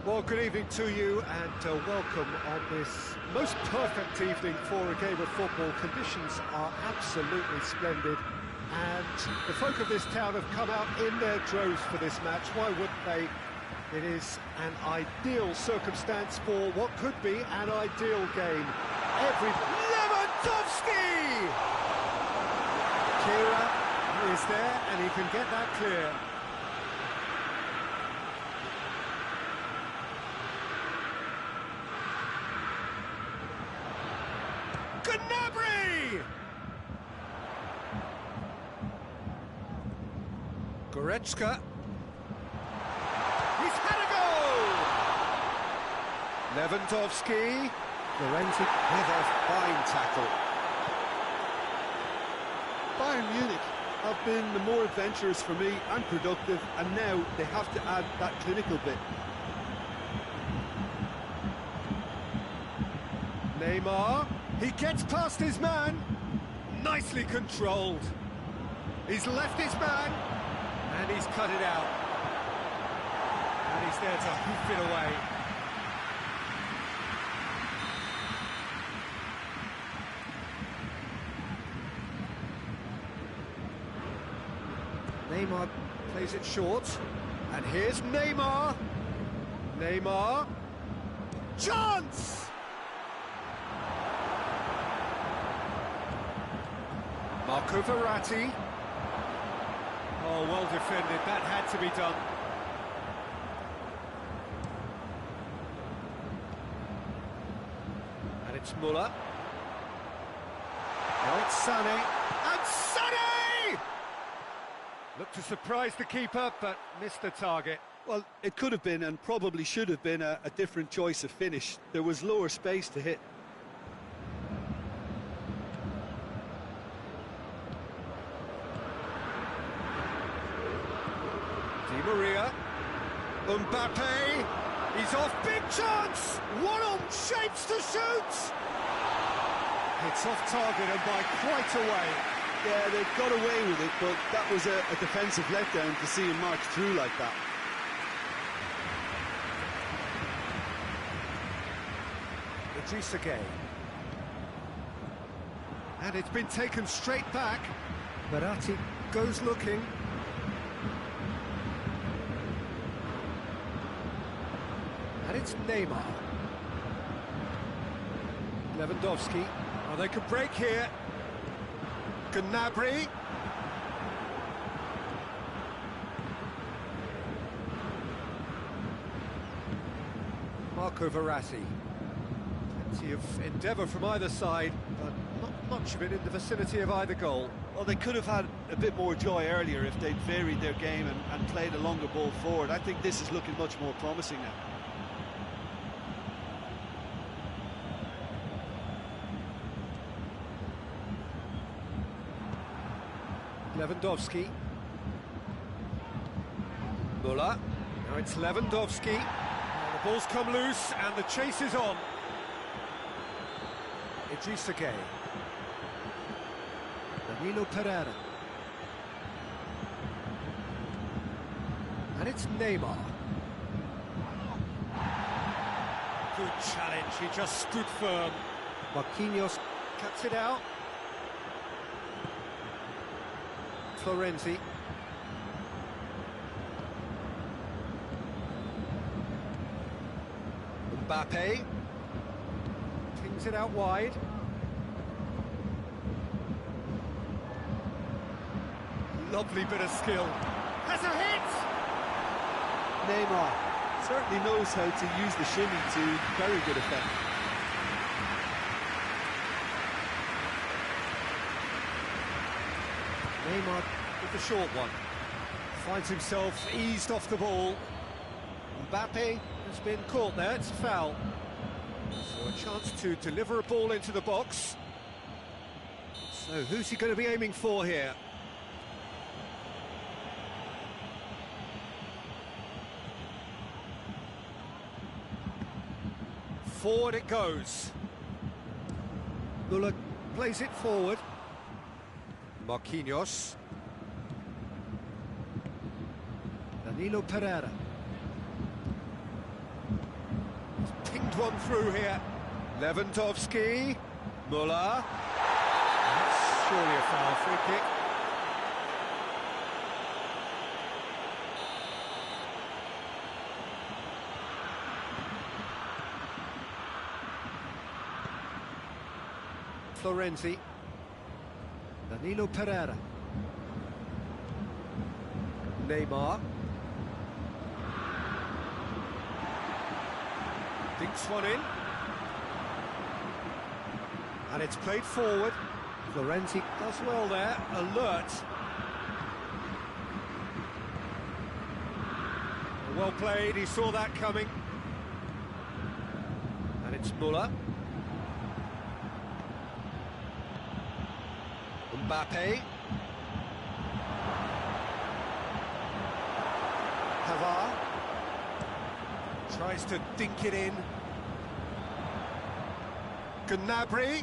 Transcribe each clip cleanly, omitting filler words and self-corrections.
Well, good evening to you and welcome on this most perfect evening for a game of football. Conditions are absolutely splendid and the folk of this town have come out in their droves for this match. Why wouldn't they? It is an ideal circumstance for what could be an ideal game. Lewandowski! Kira is there and he can get that clear. Goretzka. He's had a goal! Lewandowski. Lorenzi with a fine tackle. Bayern Munich have been the more adventurous for me and productive, and now they have to add that clinical bit. Neymar. He gets past his man. Nicely controlled. He's left his man. And he's cut it out. And he's there to hoof it away. Neymar plays it short. And here's Neymar. Neymar. Chance! Marco Verratti. Oh, well defended, that had to be done. And it's Muller. Now it's Sané. And Sané! Looked to surprise the keeper, but missed the target. Well, it could have been and probably should have been a different choice of finish. There was lower space to hit. Di Maria, Mbappe, he's off, big chance, one-on shapes to shoot! It's off target and by quite a way. Yeah, they got away with it, but that was a defensive letdown to see him march through like that. Idrissa Gueye. And it's been taken straight back. Verratti goes looking. And it's Neymar. Lewandowski. Oh, they could break here. Gnabry. Marco Verratti. Plenty of endeavour from either side, but not much of it in the vicinity of either goal. Well, they could have had a bit more joy earlier if they'd varied their game and played a longer ball forward. I think this is looking much more promising now. Lewandowski. Muller. Now it's Lewandowski. And the ball's come loose and the chase is on. Idrissa Gueye. Danilo Pereira. And it's Neymar. Good challenge, he just stood firm. Marquinhos cuts it out. Florenzi. Mbappe. Kings it out wide. Lovely bit of skill. Has a hit! Neymar certainly knows how to use the shimmy to very good effect. Neymar with the short one. Finds himself eased off the ball. Mbappe has been caught there, it's a foul. So a chance to deliver a ball into the box. So who's he going to be aiming for here? Forward it goes. Muller plays it forward. Marquinhos. Danilo Pereira. one through here. Lewandowski. Muller. That's surely a foul, free kick. Florenzi. Danilo Pereira. Neymar. Dinks one in. And it's played forward. Florenzi does well there, alert. Well played, he saw that coming. And it's Muller. Mbappe. Pavard. Tries to dink it in. Gnabry.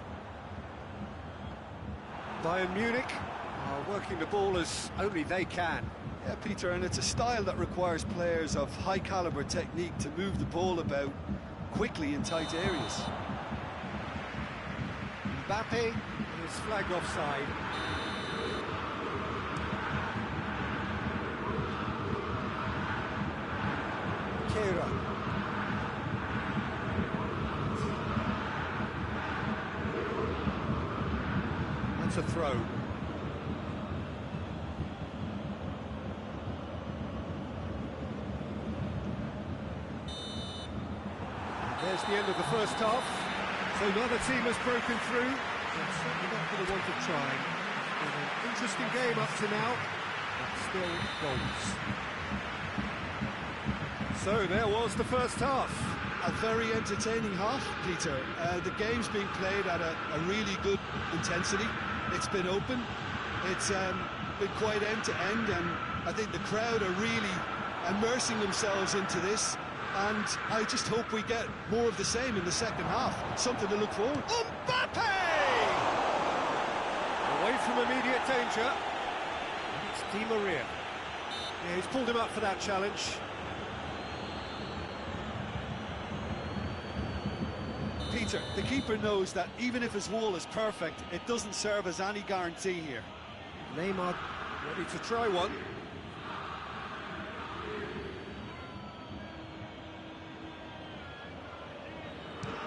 Bayern Munich are working the ball as only they can. Yeah, Peter, and it's a style that requires players of high-caliber technique to move the ball about quickly in tight areas. Mbappe is flagged offside. Kehrer. That's a throw. There's the end of the first half. So neither team has broken through. They're certainly not going to want to try. It's been an interesting game up to now, but still goals. So there was the first half. A very entertaining half, Peter. The game's being played at a really good intensity. It's been open. It's been quite end-to-end, and I think the crowd are really immersing themselves into this. And I just hope we get more of the same in the second half. Something to look forward. Mbappe! Away from immediate danger. And it's Di Maria. Yeah, he's pulled him up for that challenge. Peter, the keeper knows that even if his wall is perfect, it doesn't serve as any guarantee here. Neymar ready to try one.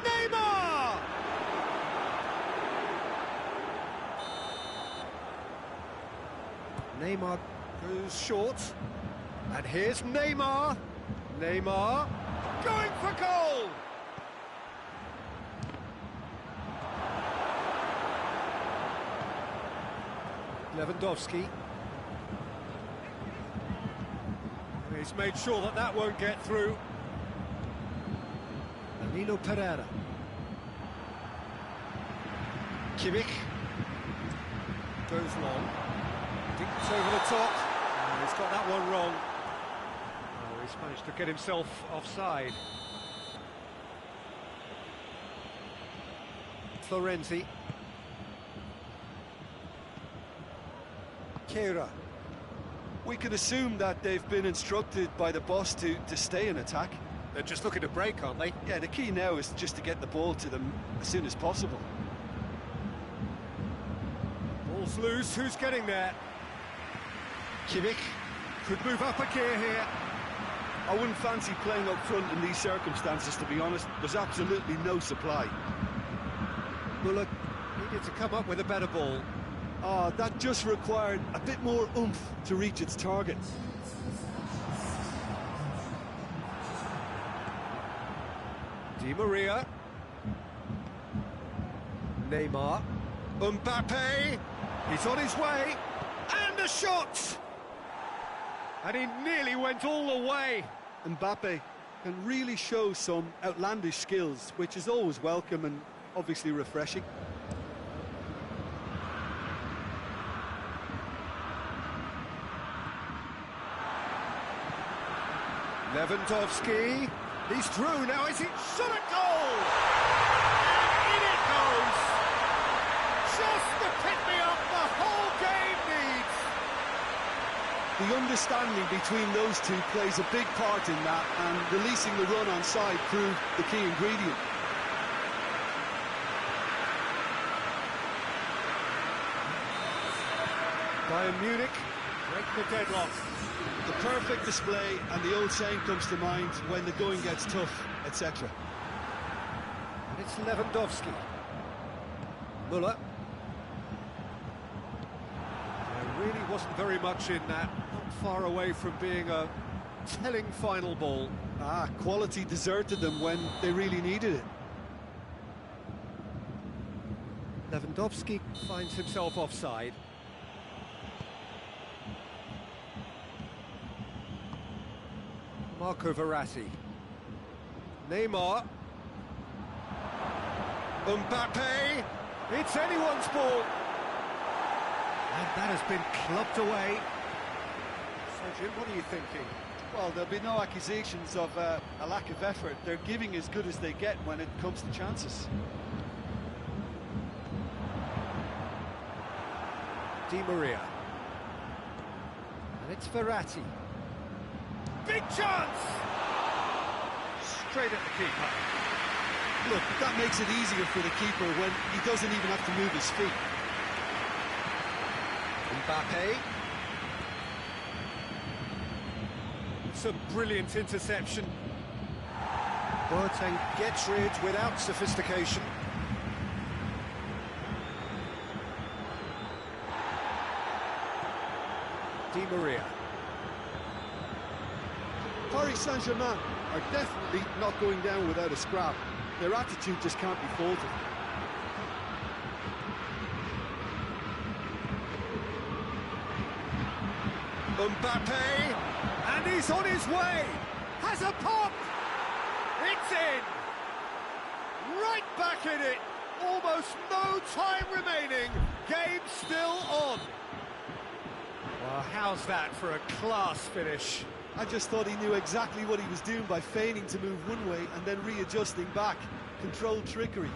Neymar! Neymar goes short. And here's Neymar. Neymar going for goal! Lewandowski. He's made sure that that won't get through. Danilo Pereira. Kimmich. Goes long. Dinks over the top. Oh, he's got that one wrong. Oh, he's managed to get himself offside. Florenzi. Kehrer. We can assume that they've been instructed by the boss to stay in attack. They're just looking to break, aren't they? Yeah, the key now is just to get the ball to them as soon as possible. Ball's loose, who's getting there? Kimmich could move up a gear here. I wouldn't fancy playing up front in these circumstances, to be honest. There's absolutely no supply. Muller needed to come up with a better ball. Oh, that just required a bit more oomph to reach its target. Di Maria. Neymar. Mbappe. He's on his way. And a shot! And he nearly went all the way. Mbappe can really show some outlandish skills, which is always welcome and obviously refreshing. Lewandowski, he's through now, is it? Shot at goal! And in it goes! Just the pick-me-up the whole game needs! The understanding between those two plays a big part in that, and releasing the run on side proved the key ingredient. Bayern Munich break the deadlock. The perfect display, and the old saying comes to mind: when the going gets tough, etc. And it's Lewandowski. Müller. There really wasn't very much in that, not far away from being a telling final ball. Quality deserted them when they really needed it. Lewandowski finds himself offside. Marco Verratti. Neymar. Mbappe. It's anyone's ball. And that has been clubbed away. So, Jim, what are you thinking? Well, there'll be no accusations of a lack of effort. They're giving as good as they get when it comes to chances. Di Maria. And it's Verratti. Big chance! Straight at the keeper. Look, that makes it easier for the keeper when he doesn't even have to move his feet. Mbappe. It's a brilliant interception. Boateng gets rid without sophistication. Di Maria. Paris Saint-Germain are definitely not going down without a scrap. Their attitude just can't be faulted. Mbappe, and he's on his way, has a pop, it's in, right back in it, almost no time remaining, game still on. Well, how's that for a class finish? I just thought he knew exactly what he was doing by feigning to move one way and then readjusting back. Controlled trickery.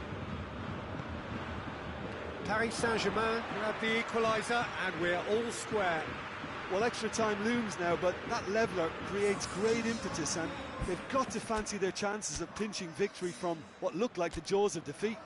Paris Saint-Germain grab the equaliser, and we're all square. Well, extra time looms now, but that leveller creates great impetus, and they've got to fancy their chances of pinching victory from what looked like the jaws of defeat.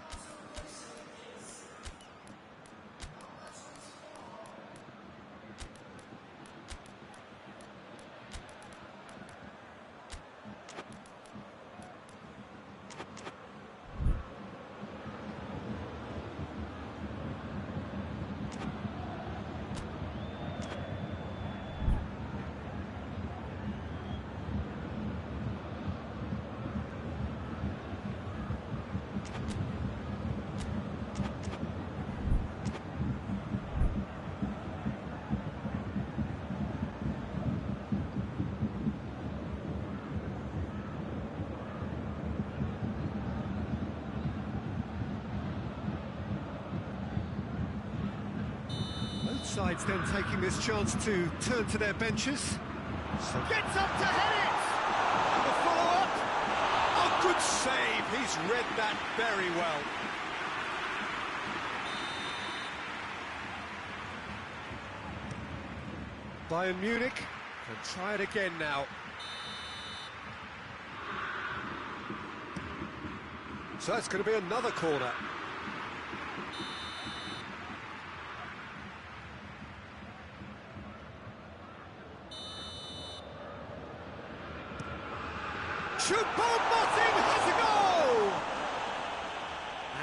Sides then taking this chance to turn to their benches. So gets up to head it! And the follow-up! Oh, good save! He's read that very well. Bayern Munich can try it again now. So it's going to be another corner. Choupo-Moting has a goal!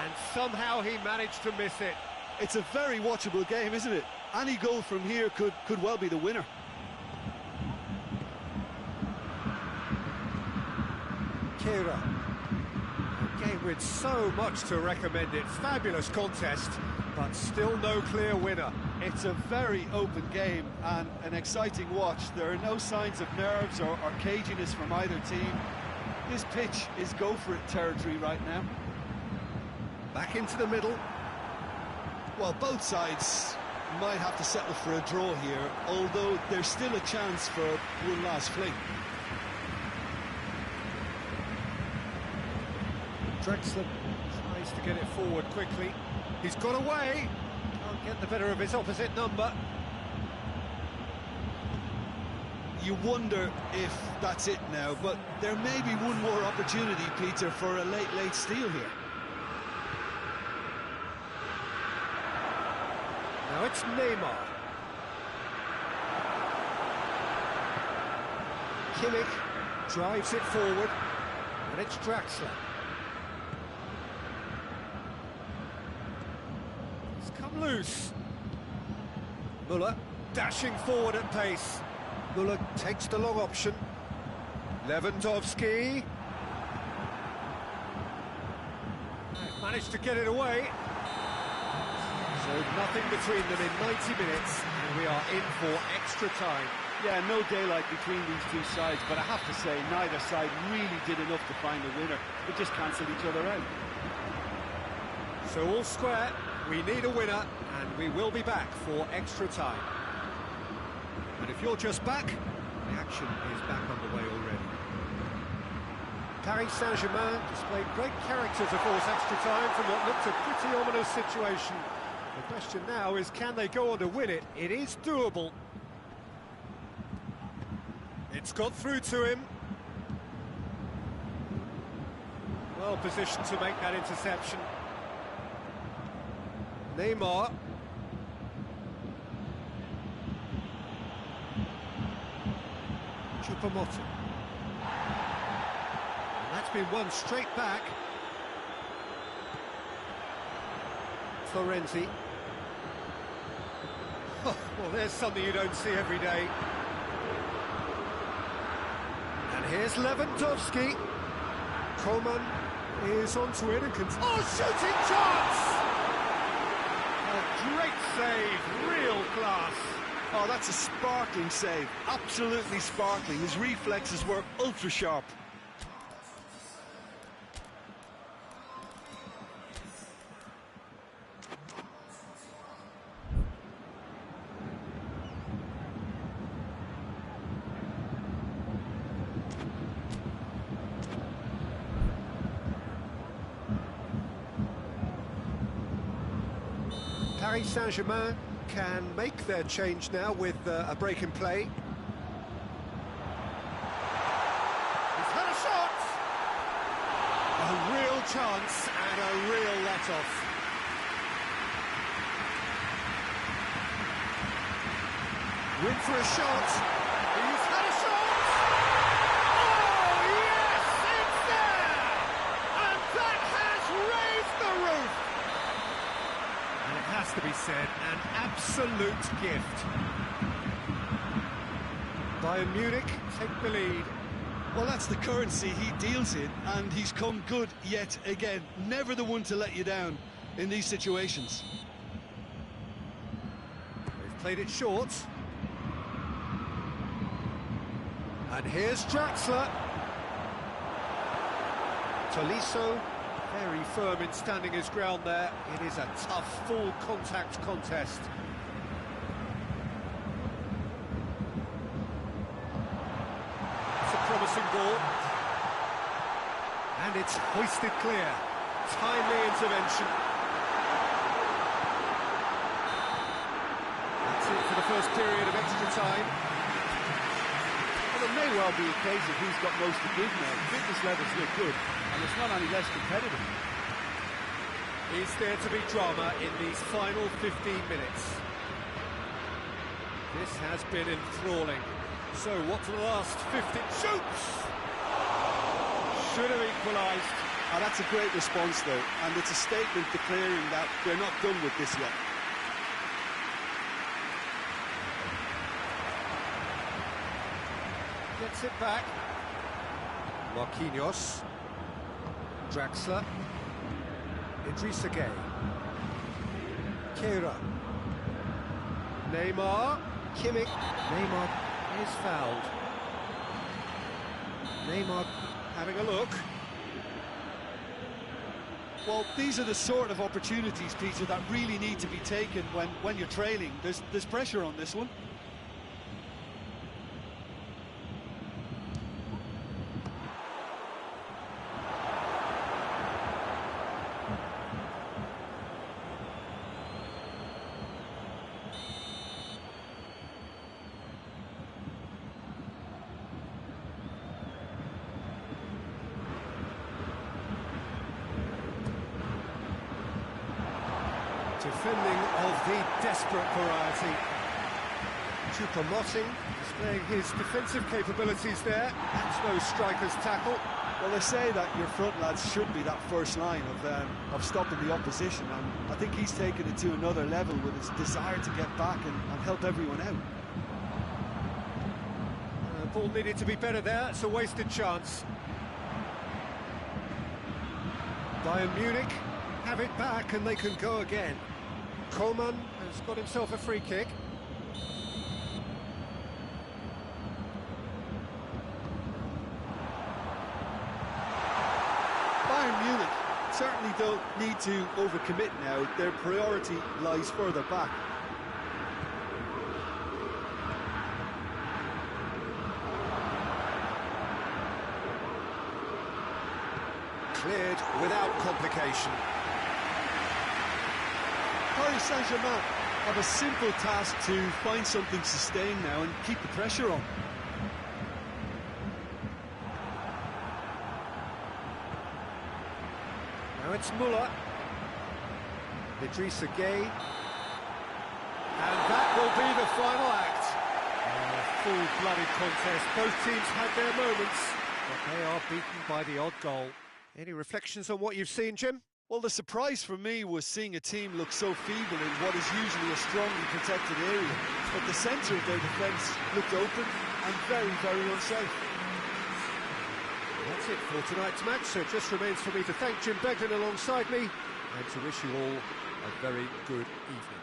And somehow he managed to miss it. It's a very watchable game, isn't it? Any goal from here could well be the winner. Kira. A game with so much to recommend it. Fabulous contest, but still no clear winner. It's a very open game and an exciting watch. There are no signs of nerves or caginess from either team. This pitch is go-for-it territory right now. Back into the middle. Well, both sides might have to settle for a draw here, although there's still a chance for one last fling. Drexler tries to get it forward quickly. He's got away. Can't get the better of his opposite number. you wonder if that's it now, but there may be one more opportunity, Peter, for a late steal here. Now it's Neymar. Kimmich drives it forward, and it's Draxler. It's come loose. Müller dashing forward at pace. Müller takes the long option. Lewandowski. They've managed to get it away. So nothing between them in 90 minutes, and we are in for extra time. Yeah, no daylight between these two sides, but I have to say, neither side really did enough to find a winner. They just cancelled each other out. So all square, we need a winner, and we will be back for extra time. And if you're just back, the action is back underway already. Paris Saint-Germain displayed great character to force extra time from what looked a pretty ominous situation. The question now is, can they go on to win it? It is doable. It's got through to him. Well positioned to make that interception. Neymar. Choupo-Moting. That's been won straight back. Florenzi. Oh, well, there's something you don't see every day. And here's Lewandowski. Coman is onto it and can... Oh, shooting chance! Oh, great save, real class. Oh, that's a sparkling save, absolutely sparkling. His reflexes were ultra sharp. Paris Saint-Germain can make their change now with a break in play. He's had a shot! A real chance and a real let-off. Room for a shot. He's had a shot! Oh, yes! It's there! And that has raised the roof! And it has to be said, an absolute gift. Bayern Munich take the lead. Well, that's the currency he deals in, and he's come good yet again. Never the one to let you down in these situations. They've played it short. And here's Draxler. Tolisso, very firm in standing his ground there. It is a tough, full contact contest. It's a promising ball. And it's hoisted clear. Timely intervention. That's it for the first period of extra time. Well, it may well be a case of who's got most to give now. Fitness levels look good, and it's not any less competitive. Is there to be drama in these final 15 minutes? This has been enthralling. So, what's the last 15? Shoots! Should have equalised. Oh, that's a great response, though, and it's a statement declaring that they're not done with this yet. Gets it back. Marquinhos. Draxler. Idrissa Gueye. Keira. Neymar. Kimmich. Neymar is fouled. Neymar having a look. Well, these are the sort of opportunities, Peter, that really need to be taken when you're trailing. There's pressure on this one. defending of the desperate variety. Choupo-Moting displaying his defensive capabilities there. That's no striker's tackle. Well, they say that your front lads should be that first line of stopping the opposition, and I think he's taken it to another level with his desire to get back and help everyone out. Ball needed to be better there. It's a wasted chance. Bayern Munich have it back and they can go again. Coman has got himself a free kick. Bayern Munich certainly don't need to overcommit now. Their priority lies further back. Cleared without complication. Paris Saint-Germain have a simple task to find something sustained now and keep the pressure on. Now it's Muller. Idrissa Gueye. And that will be the final act. A full-blooded contest. Both teams had their moments, but they are beaten by the odd goal. Any reflections on what you've seen, Jim? Well, the surprise for me was seeing a team look so feeble in what is usually a strongly protected area. But the centre of their defence looked open and very, very unsafe. That's it for tonight's match, so it just remains for me to thank Jim Beglin alongside me and to wish you all a very good evening.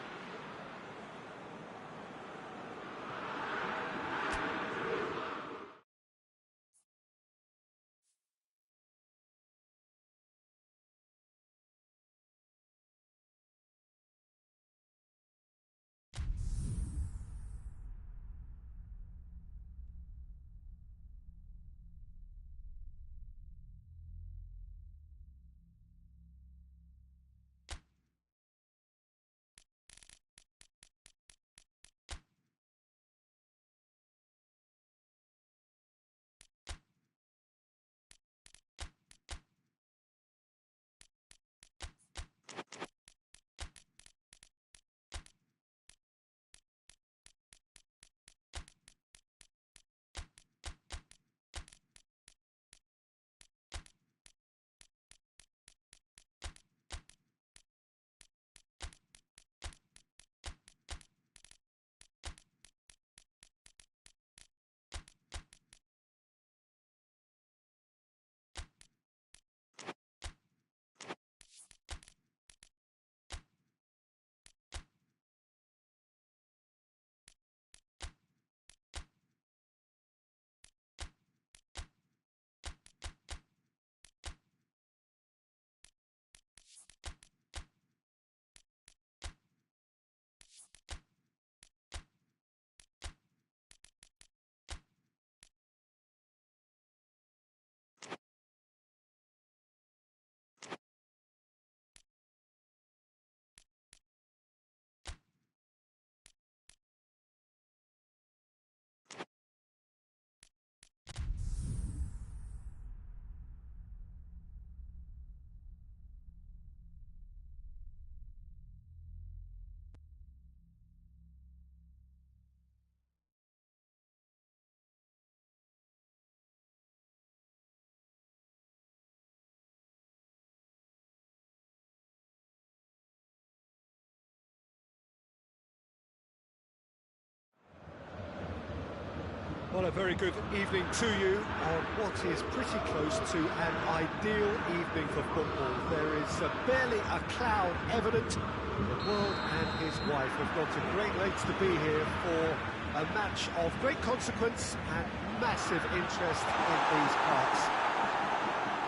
Well, a very good evening to you on what is pretty close to an ideal evening for football. There is barely a cloud evident. The world and his wife have gone to great lengths to be here for a match of great consequence and massive interest in these parts.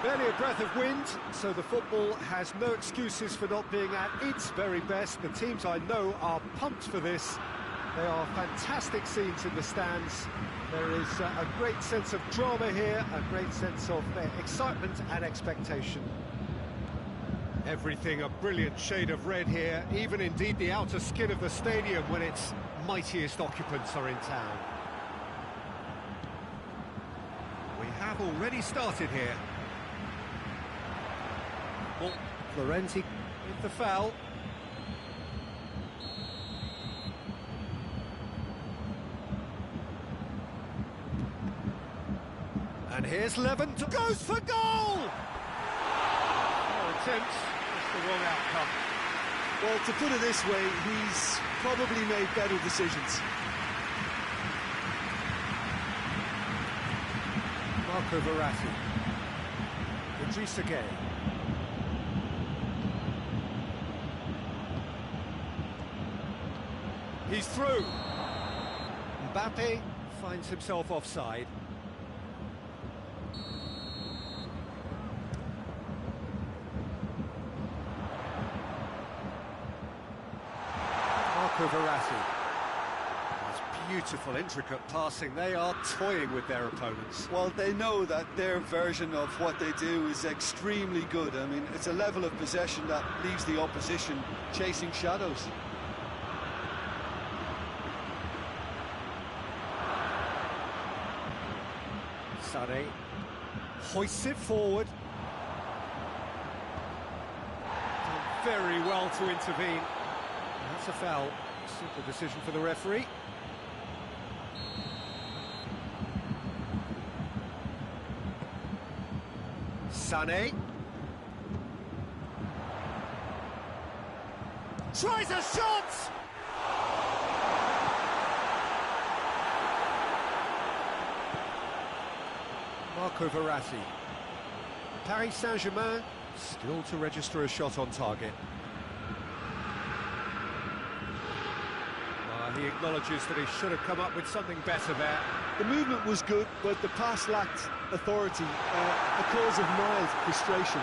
Barely a breath of wind, so the football has no excuses for not being at its very best. The teams I know are pumped for this. They are fantastic scenes in the stands. There is a great sense of drama here, a great sense of excitement and expectation. Everything a brilliant shade of red here, even indeed the outer skin of the stadium when its mightiest occupants are in town. We have already started here. Well, Florenzi with the foul. And here's Levin, goes for goal! No attempts, just the wrong outcome. Well, to put it this way, he's probably made better decisions. Marco Verratti. Idrissa Gueye. He's through. Mbappe finds himself offside. Marco Verratti. That's beautiful, intricate passing. They are toying with their opponents. Well, they know that their version of what they do is extremely good. I mean, it's a level of possession that leaves the opposition chasing shadows. Sané hoists it forward. Done very well to intervene. That's a foul. Simple decision for the referee. Sané. Tries a shot! Marco Verratti. Paris Saint-Germain still to register a shot on target. He acknowledges that he should have come up with something better there. The movement was good, but the pass lacked authority, a cause of mild frustration.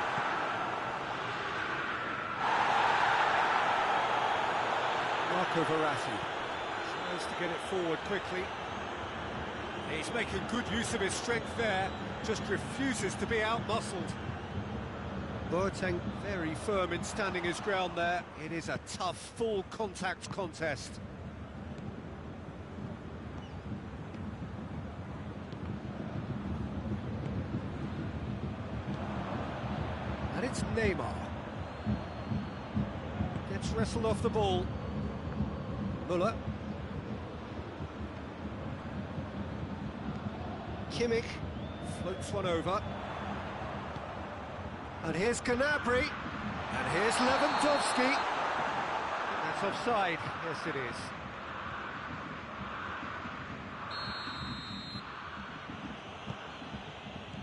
Marco Verratti tries to get it forward quickly. He's making good use of his strength there, just refuses to be out-muscled. Boateng very firm in standing his ground there. It is a tough, full-contact contest. And it's Neymar. Gets wrestled off the ball. Müller. Kimmich floats one over. And here's Gnabry. And here's Lewandowski. That's offside. Yes, it is.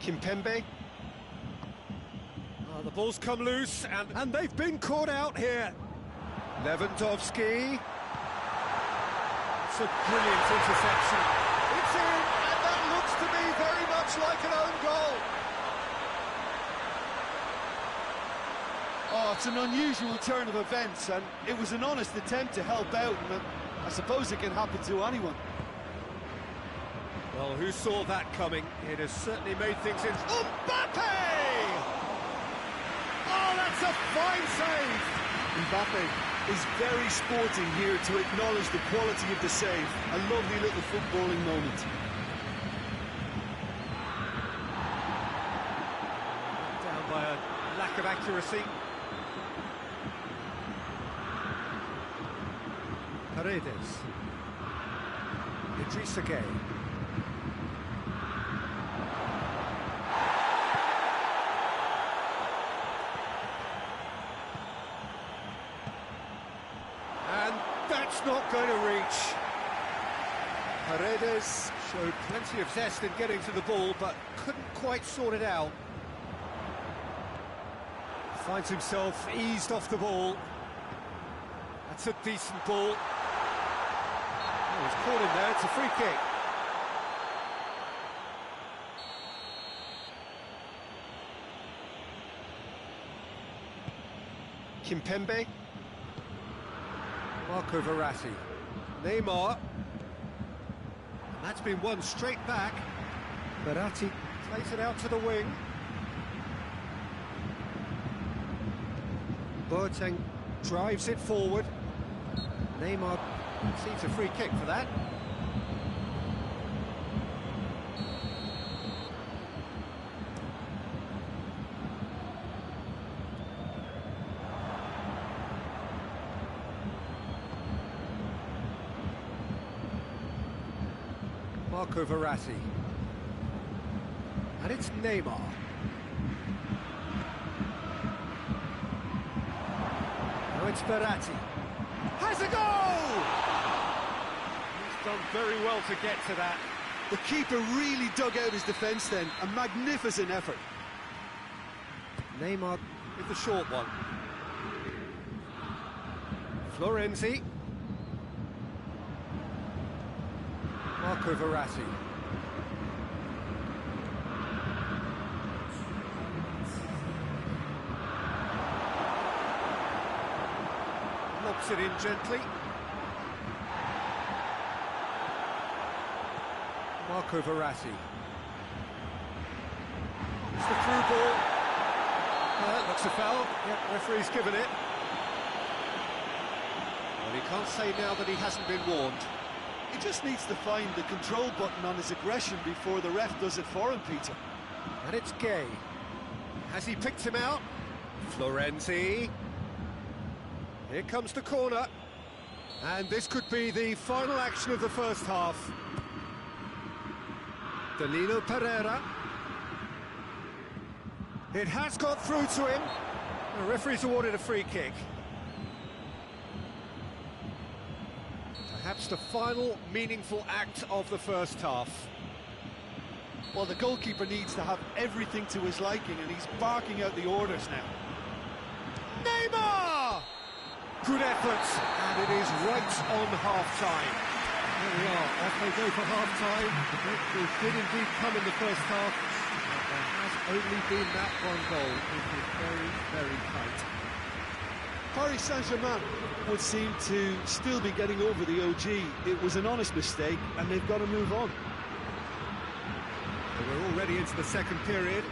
Kimpembe. Oh, the ball's come loose, and they've been caught out here. Lewandowski. It's a brilliant interception. It's in, and that looks to me very much like an own goal. Oh, it's an unusual turn of events, and it was an honest attempt to help out, and I suppose it can happen to anyone. Well, who saw that coming? It has certainly made things interesting. Mbappe! Oh, that's a fine save! Mbappe is very sporting here to acknowledge the quality of the save. A lovely little footballing moment. Down by a lack of accuracy. Paredes. Idrissa Gueye. That's not going to reach. Paredes showed plenty of zest in getting to the ball, but couldn't quite sort it out. Finds himself eased off the ball. That's a decent ball. Oh, he's caught him there, it's a free kick. Kimpembe. Marco Verratti. Neymar. And that's been won straight back. Verratti plays it out to the wing. Boateng drives it forward. Neymar sees a free kick for that. Marco Verratti. And it's Neymar. Now it's Verratti. Has a goal! He's done very well to get to that. The keeper really dug out his defence then. A magnificent effort. Neymar with the short one. Florenzi. Marco Verratti. Lobs it in gently. Marco Verratti. It's the through ball. Looks a foul. Yep, referee's given it. Well, he can't say now that he hasn't been warned. He just needs to find the control button on his aggression before the ref does it for him, Peter. And it's Gay. Has he picked him out? Florenzi. Here comes the corner. And this could be the final action of the first half. Danilo Pereira. It has got through to him. The referee's awarded a free kick. Perhaps the final meaningful act of the first half. Well, the goalkeeper needs to have everything to his liking, and he's barking out the orders now. Neymar! Good effort, and it is right on half-time. There we are, off they go for half-time. The breakthrough did indeed come in the first half, but there has only been that one goal. It is very, very tight. Paris Saint-Germain would seem to still be getting over the OG. It was an honest mistake, and they've got to move on. We're already into the second period.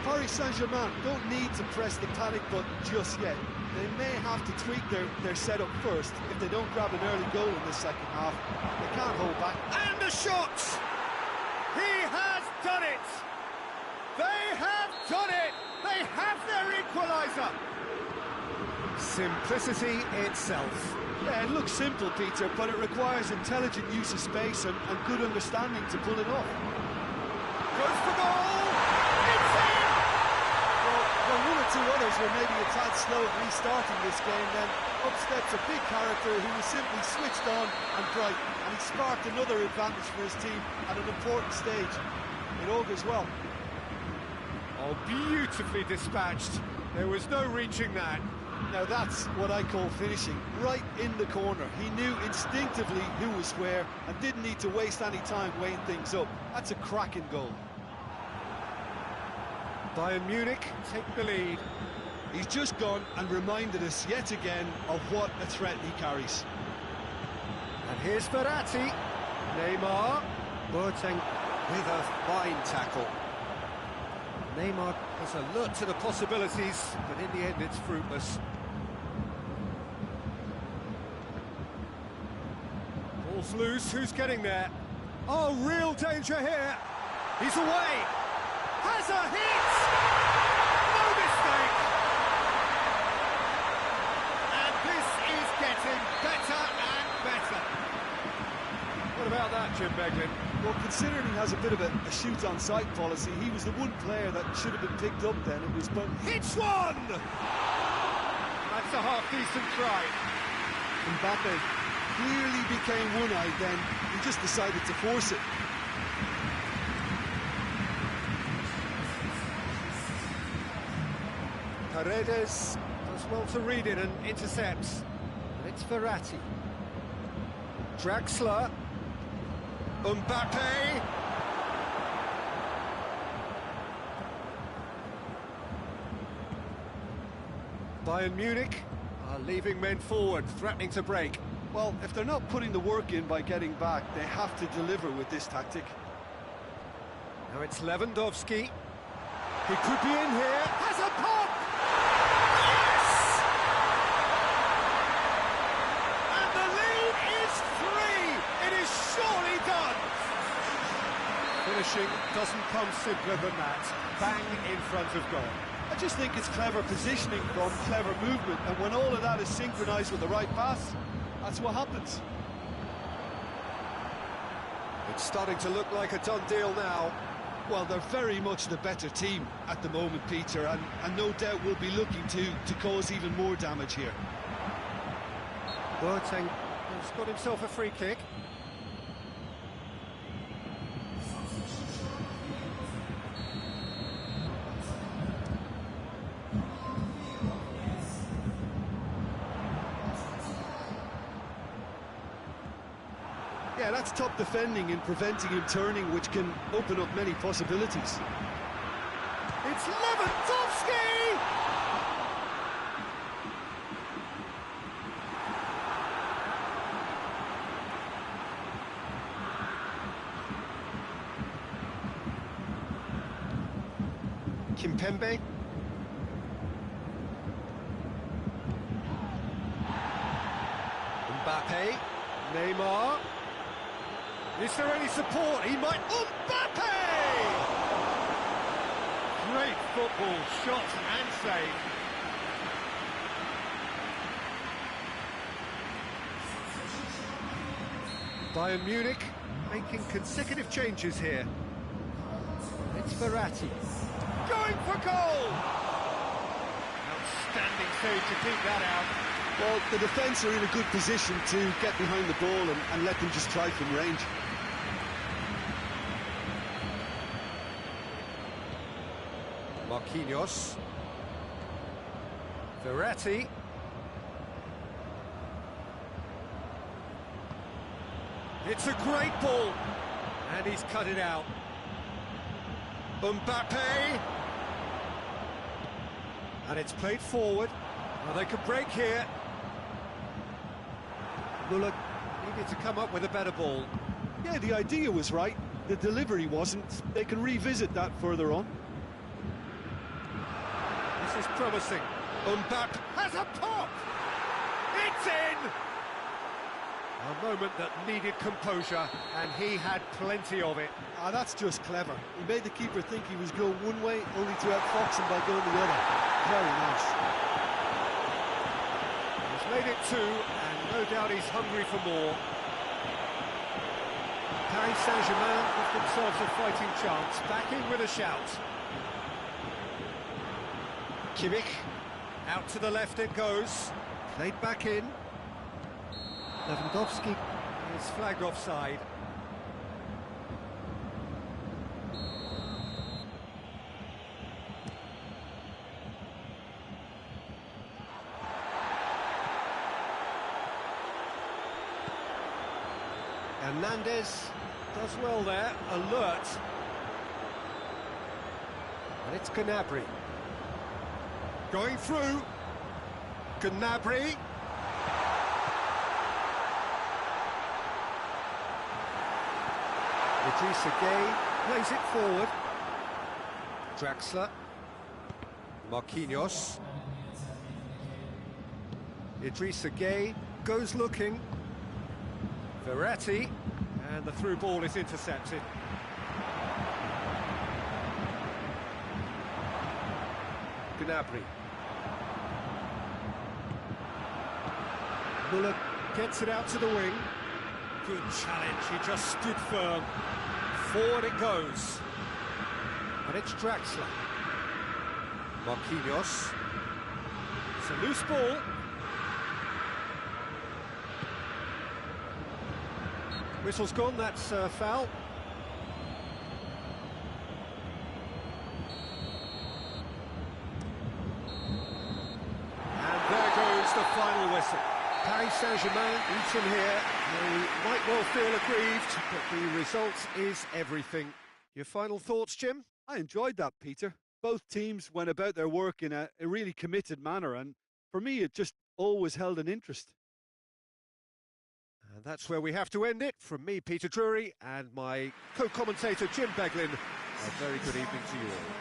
Paris Saint-Germain don't need to press the panic button just yet. They may have to tweak their setup first if they don't grab an early goal in the second half. They can't hold back. And the shot! He has done it! They have done it! They have their equaliser! Simplicity itself. Yeah, it looks simple, Peter, but it requires intelligent use of space and good understanding to pull it off. Goes for goal! It's in! Well, one or two others were maybe a tad slow at restarting this game, then up steps a big character who was simply switched on and bright, and he sparked another advantage for his team at an important stage. It augurs well. Oh, beautifully dispatched. There was no reaching that. Now that's what I call finishing, right in the corner. He knew instinctively who was where and didn't need to waste any time weighing things up. That's a cracking goal. Bayern Munich take the lead. He's just gone and reminded us yet again of what a threat he carries. And here's Verratti. Neymar. Boateng with a fine tackle. Neymar is alert to the possibilities, but in the end it's fruitless. Ball's loose, who's getting there? Oh, real danger here. He's away. Has a hit! No mistake! And this is getting better and better. What about that, Jim Beglin? Well, considering he has a bit of a shoot-on-sight policy, he was the one player that should have been picked up then. It was, but hits one! That's a half-decent try. Mbappe clearly became one-eyed then. He just decided to force it. Paredes does well to read it and intercepts. And it's Verratti. Draxler. Mbappe. Bayern Munich are leaving men forward, threatening to break. Well, if they're not putting the work in by getting back, they have to deliver with this tactic. Now it's Lewandowski. He could be in here. Has a pop! Yes! And the lead is 3! It is surely done! Finishing doesn't come simpler than that. Bang in front of goal. I just think it's clever positioning from clever movement, and when all of that is synchronised with the right pass, that's what happens. It's starting to look like a done deal now. Well, they're very much the better team at the moment, Peter, and no doubt will be looking to cause even more damage here. Boateng has got himself a free kick. Yeah, that's top defending and preventing him turning, which can open up many possibilities. It's Lewandowski! Kimpembe. Mbappe. Neymar. Is there any support? He might... Mbappe! Great football, shot and save. Bayern Munich making consecutive changes here. It's Verratti. Going for goal! Outstanding save to keep that out. Well, the defence are in a good position to get behind the ball and let them just try from range. Marquinhos. Verratti. It's a great ball. And he's cut it out. Mbappe. And it's played forward. Well, they could break here. Muller needed to come up with a better ball. Yeah, the idea was right. The delivery wasn't. They can revisit that further on. This is promising. Mbappe has a pop! It's in! A moment that needed composure, and he had plenty of it. Ah, that's just clever. He made the keeper think he was going one way, only to outfox him by going the other. Very nice. He's made it two, and no doubt he's hungry for more. Paris Saint-Germain give themselves a fighting chance. Back in with a shout. Kimmich, out to the left it goes. Played back in. Lewandowski is flagged offside. Hernandez does well there, alert. And it's Gnabry. Going through. Gnabry. Idrissa Gueye plays it forward. Draxler. Marquinhos. Idrissa Gueye goes looking. Verratti. And the through ball is intercepted. Gnabry. Muller gets it out to the wing. Good challenge, he just stood firm. Forward it goes. And it's Draxler. Marquinhos. It's a loose ball. Whistle's gone, that's foul. And there goes the final whistle. Paris Saint-Germain beaten here. They might well feel aggrieved, but the result is everything. Your final thoughts, Jim? I enjoyed that, Peter. Both teams went about their work in a really committed manner, and for me it just always held an interest. And that's where we have to end it. From me, Peter Drury, and my co-commentator, Jim Beglin, a very good evening to you all.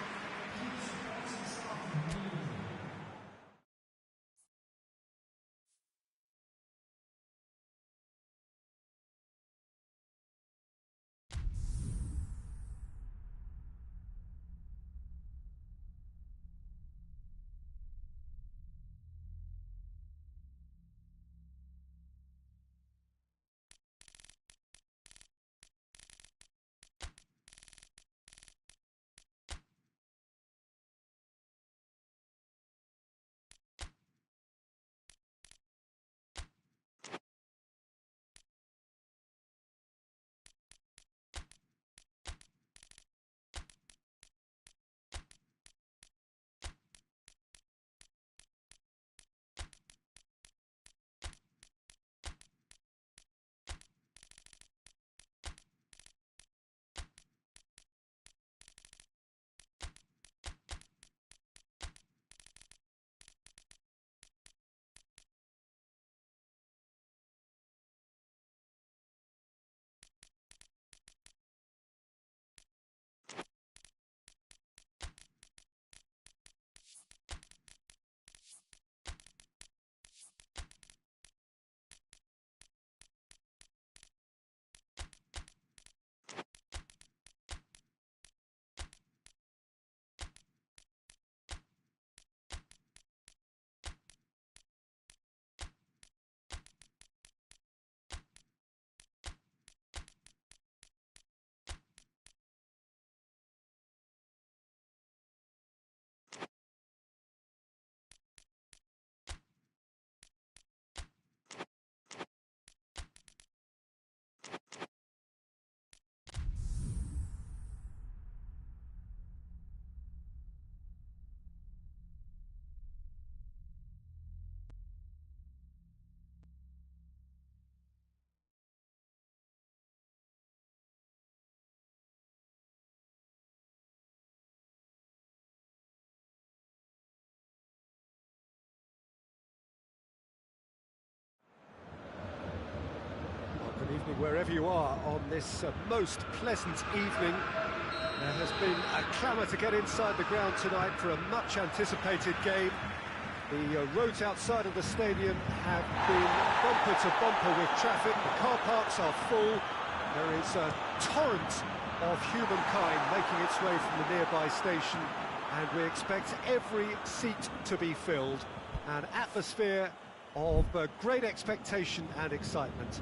evening wherever you are on this most pleasant evening. There has been a clamour to get inside the ground tonight for a much-anticipated game. The roads outside of the stadium have been bumper to bumper with traffic. The car parks are full. There is a torrent of humankind making its way from the nearby station, and we expect every seat to be filled. An atmosphere of great expectation and excitement.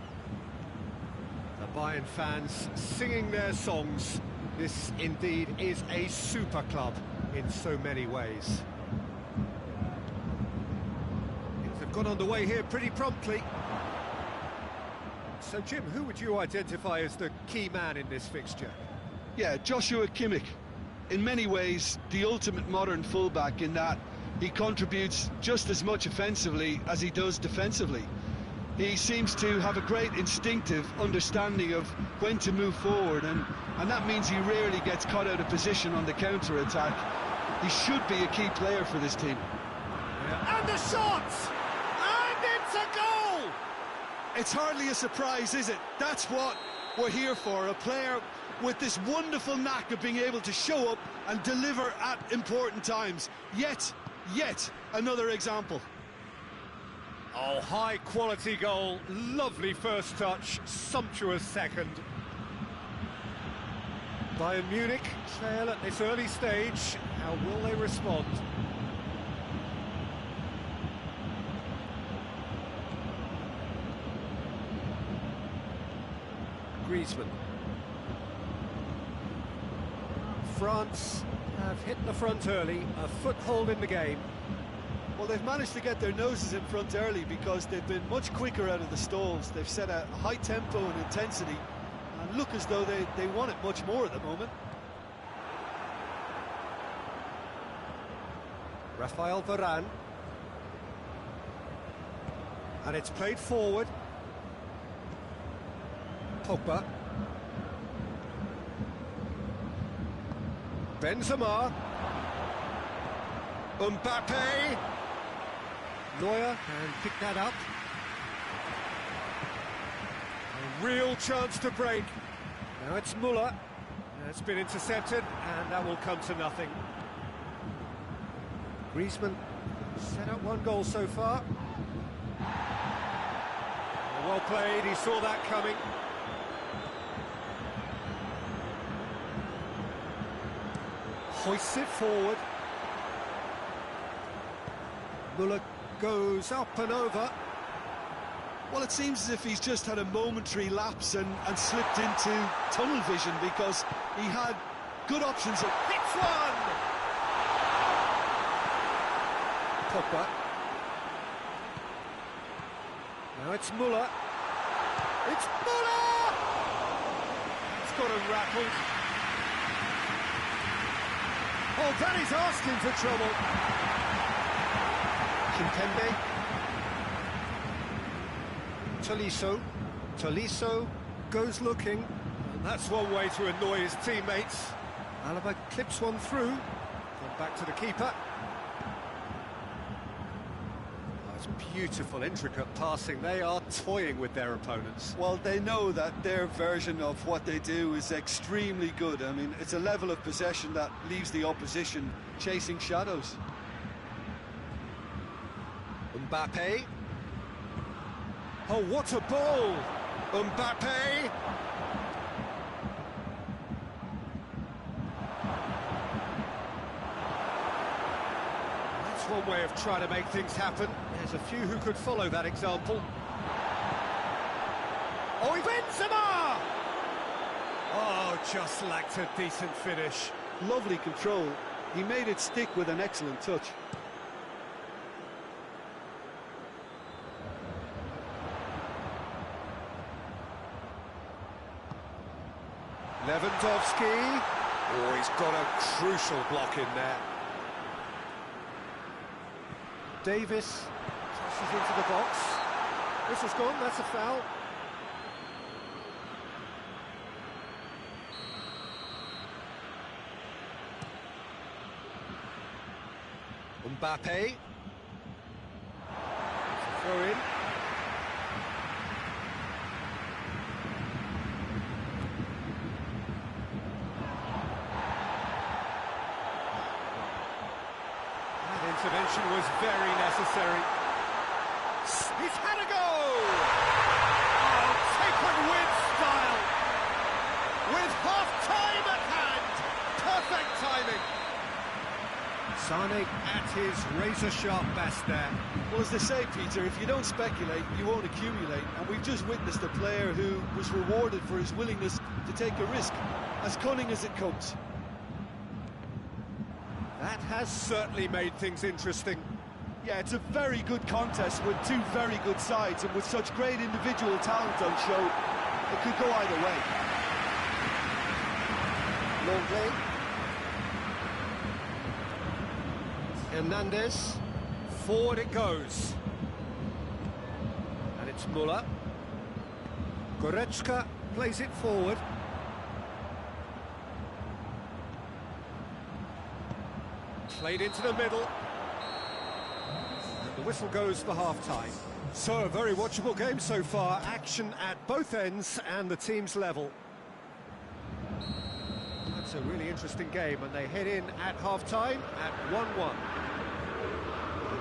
The Bayern fans singing their songs. This indeed is a super club in so many ways. Things have got underway here pretty promptly. So Jim, who would you identify as the key man in this fixture? Yeah, Joshua Kimmich. In many ways, the ultimate modern fullback in that he contributes just as much offensively as he does defensively. He seems to have a great instinctive understanding of when to move forward, and that means he rarely gets caught out of position on the counter-attack. He should be a key player for this team. Yeah. And the shot! And it's a goal! It's hardly a surprise, is it? That's what we're here for, a player with this wonderful knack of being able to show up and deliver at important times. Yet another example. Oh, high-quality goal, lovely first touch, sumptuous second. Bayern Munich trail at this early stage. How will they respond? Griezmann. France have hit the front early, a foothold in the game. Well, they've managed to get their noses in front early because they've been much quicker out of the stalls. They've set a high tempo and intensity and look as though they want it much more at the moment. Rafael Varane. And it's played forward. Pogba. Benzema. Mbappe. Neuer can pick that up. A real chance to break. Now it's Müller. It's been intercepted, and that will come to nothing. Griezmann set up one goal so far. Well played, he saw that coming. Hoists it forward. Müller goes up and over. Well, it seems as if he's just had a momentary lapse and slipped into tunnel vision, because he had good options. Hits one! Pogba. Now it's Müller. It's Müller! It's got him rattled. Oh, that is asking for trouble. Kimpembe. Tolisso goes looking, and that's one way to annoy his teammates. Alaba clips one through, gone back to the keeper. Oh, it's beautiful, intricate passing. They are toying with their opponents. Well, they know that their version of what they do is extremely good. I mean, it's a level of possession that leaves the opposition chasing shadows. Mbappe. Oh, what a ball! Mbappe! That's one way of trying to make things happen. There's a few who could follow that example. Oh, Benzema! Oh, just lacked a decent finish. Lovely control. He made it stick with an excellent touch. Lewandowski. Oh, he's got a crucial block in there. Davis crosses into the box. This has gone, that's a foul. Mbappe. Throw in. intervention was very necessary. He's had a go! Oh, taken with style! With half-time at hand! Perfect timing! Sane at his razor-sharp best there. Well, as they say, Peter, if you don't speculate, you won't accumulate. And we've just witnessed a player who was rewarded for his willingness to take a risk, as cunning as it comes. That has certainly made things interesting. Yeah, it's a very good contest with two very good sides, and with such great individual talent on show, it could go either way. Longley. Hernandez. Forward it goes. And it's Muller. Goretzka plays it forward. Played into the middle. And the whistle goes for half-time. So, a very watchable game so far. Action at both ends and the team's level. That's a really interesting game, and they head in at half-time at 1-1.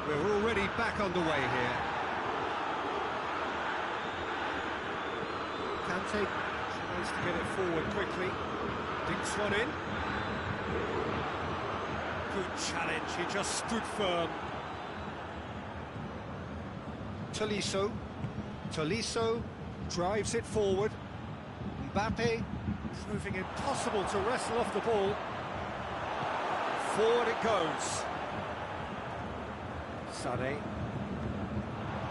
We're already back underway here. Kante tries to get it forward quickly. Dinks one in. Good challenge, he just stood firm. Tolisso drives it forward. Mbappe proving impossible to wrestle off the ball. Forward it goes. Sane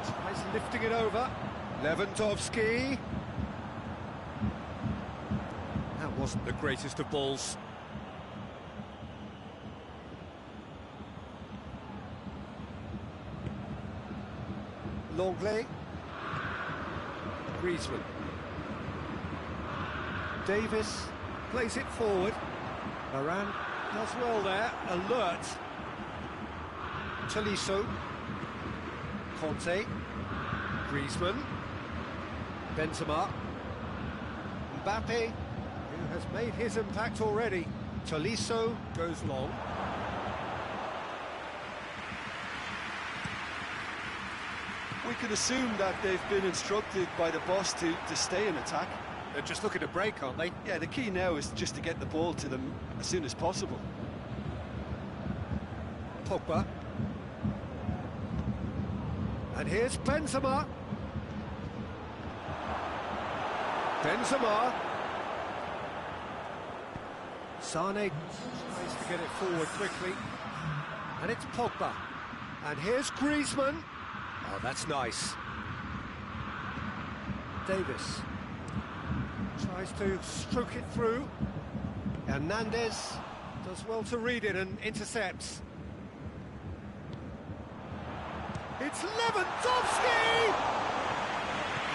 tries lifting it over. Lewandowski. That wasn't the greatest of balls. Longley. Griezmann. Davis plays it forward. Varane does well there, alert. Tolisso. Conte. Griezmann. Benzema. Mbappe, who has made his impact already. Tolisso goes long. We could assume that they've been instructed by the boss to stay in attack. They're just looking to break, aren't they? Yeah, the key now is just to get the ball to them as soon as possible. Pogba. And here's Benzema. Benzema. Sane tries to get it forward quickly. And it's Pogba. And here's Griezmann. Oh, that's nice. Davis tries to stroke it through. Hernandez does well to read it and intercepts. It's Lewandowski!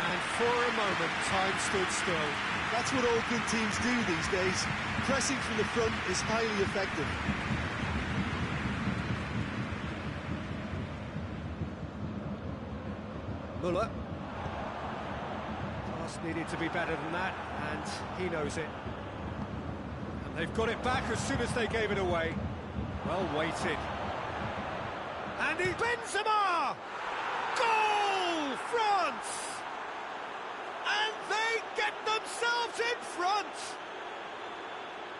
And for a moment, time stood still. That's what all good teams do these days. Pressing from the front is highly effective. Muller. Pass needed to be better than that, and he knows it. And they've got it back as soon as they gave it away. Well weighted. And it's Benzema! Goal! France! And they get themselves in front!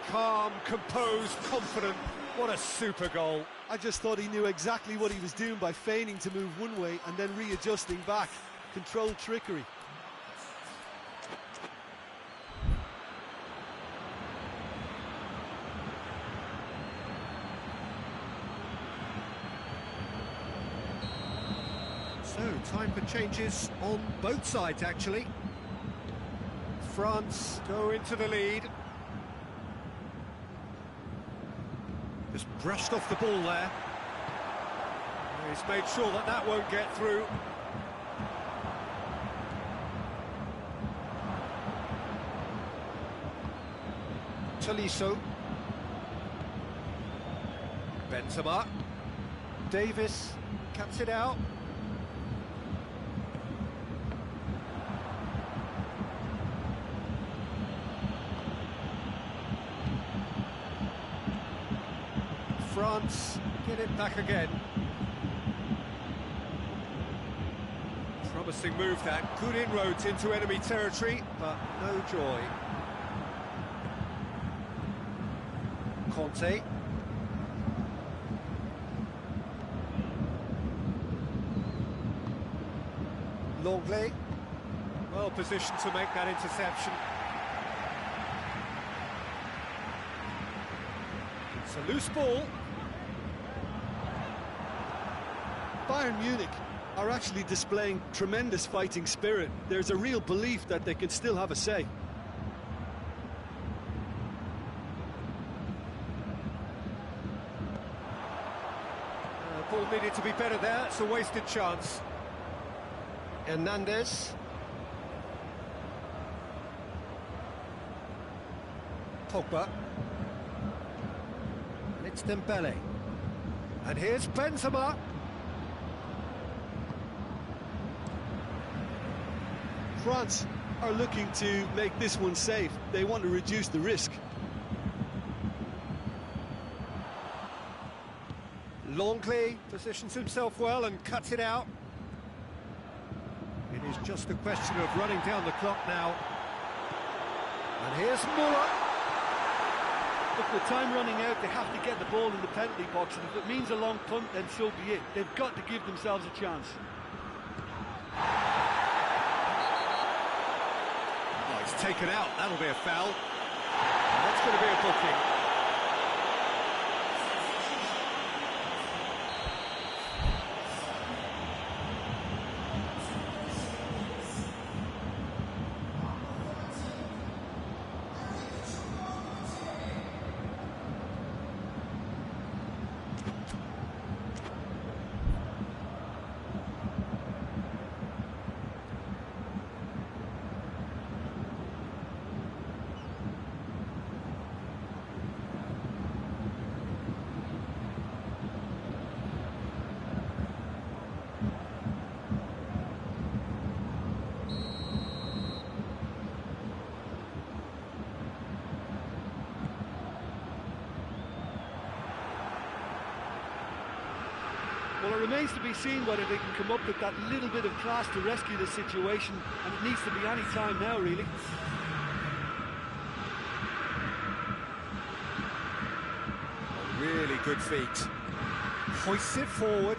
Calm, composed, confident. What a super goal. I just thought he knew exactly what he was doing by feigning to move one way and then readjusting back. Controlled trickery. So, time for changes on both sides, actually. France go into the lead. Just brushed off the ball there. He's made sure that that won't get through. Tolisso. Benzema. Davis cuts it out. France get it back again. Promising move that, good inroads into enemy territory, but no joy. Conte. Longley. Well positioned to make that interception. It's a loose ball. Bayern Munich are actually displaying tremendous fighting spirit. There's a real belief that they can still have a say. Ball needed to be better there, it's a wasted chance. Hernandez. Pogba. And it's Dembele. And here's Benzema. France are looking to make this one safe. They want to reduce the risk. Longley positions himself well and cuts it out. It is just a question of running down the clock now. And here's Muller. Look, with time running out, they have to get the ball in the penalty box, and if it means a long punt, then so be it. They've got to give themselves a chance. Oh, it's taken out, that'll be a foul. And that's going to be a booking. Well, it remains to be seen whether they can come up with that little bit of class to rescue the situation, and it needs to be any time now, really. Really good feet. Hoists it forward.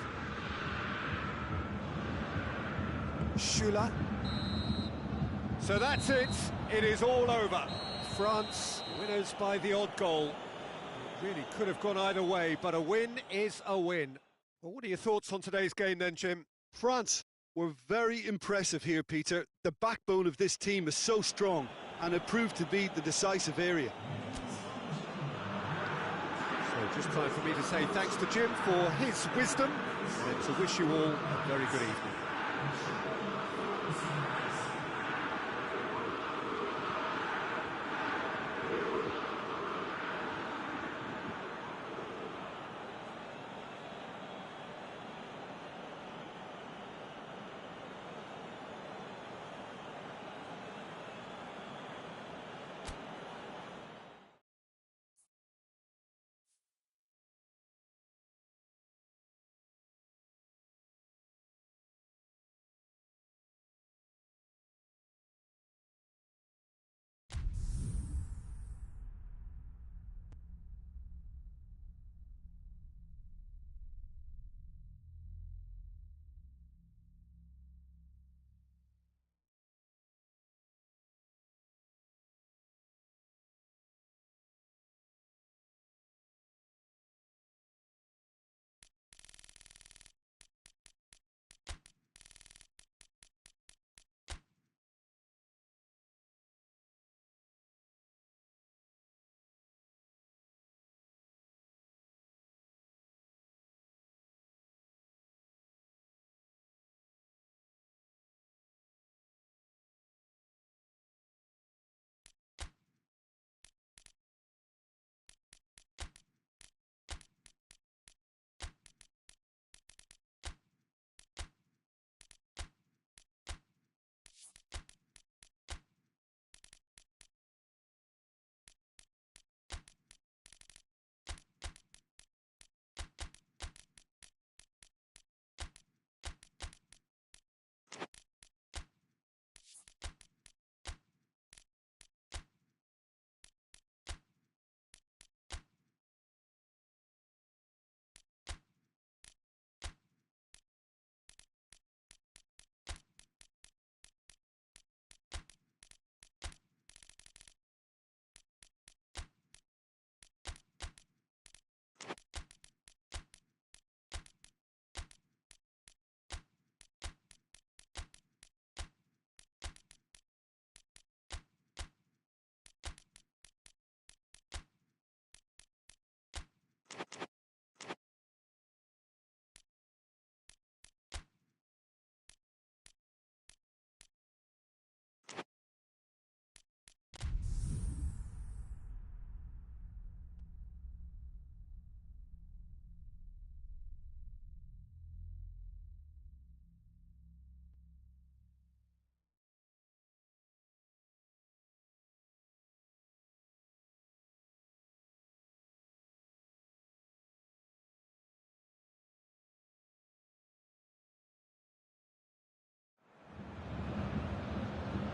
Schüller. So that's it. It is all over. France winners by the odd goal. It really could have gone either way, but a win is a win. Well, what are your thoughts on today's game then, Jim? France were very impressive here, Peter. The backbone of this team is so strong, and it proved to be the decisive area. So just time for me to say thanks to Jim for his wisdom and to wish you all a very good evening.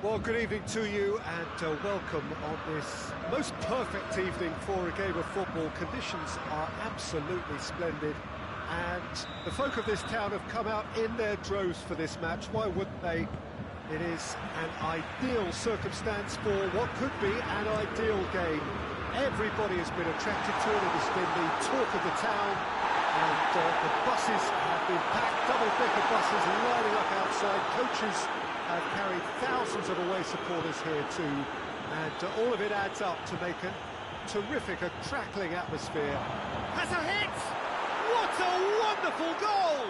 Well, good evening to you and welcome on this most perfect evening for a game of football. Conditions are absolutely splendid and the folk of this town have come out in their droves for this match. Why wouldn't they? It is an ideal circumstance for what could be an ideal game. Everybody has been attracted to it. It has been the talk of the town and the buses have been packed, double-decker buses lining up outside. Coaches have carried thousands of away supporters here too, and all of it adds up to make a terrific, a crackling atmosphere. Has a hit! What a wonderful goal!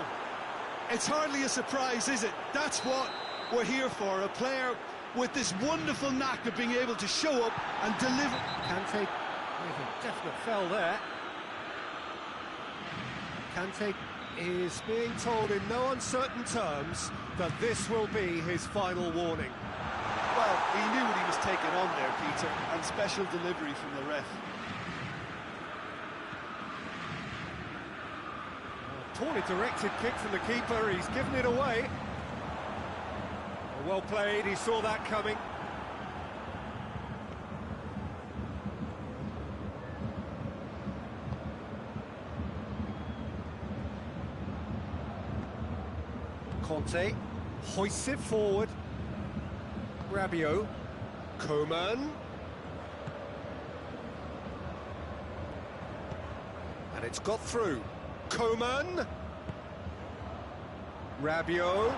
It's hardly a surprise, is it? That's what we're here for, a player with this wonderful knack of being able to show up and deliver. Kante with a definite fell there. Kante is being told in no uncertain terms that this will be his final warning. Well, he knew what he was taking on there, Peter, and special delivery from the ref. Poorly directed kick from the keeper, he's given it away. Well played, he saw that coming. Conte hoists it forward. Rabiot, Coman, and it's got through. Coman, Rabiot,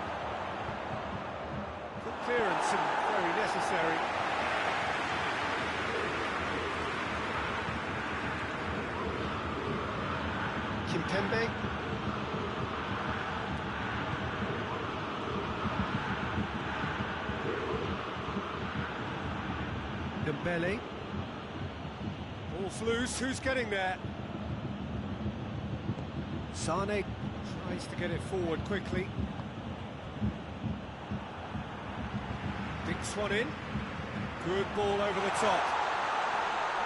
good clearance and very necessary. Kimpembe. Dembele. Ball's loose, who's getting there? Sane tries to get it forward quickly. Dinks one in. Good ball over the top.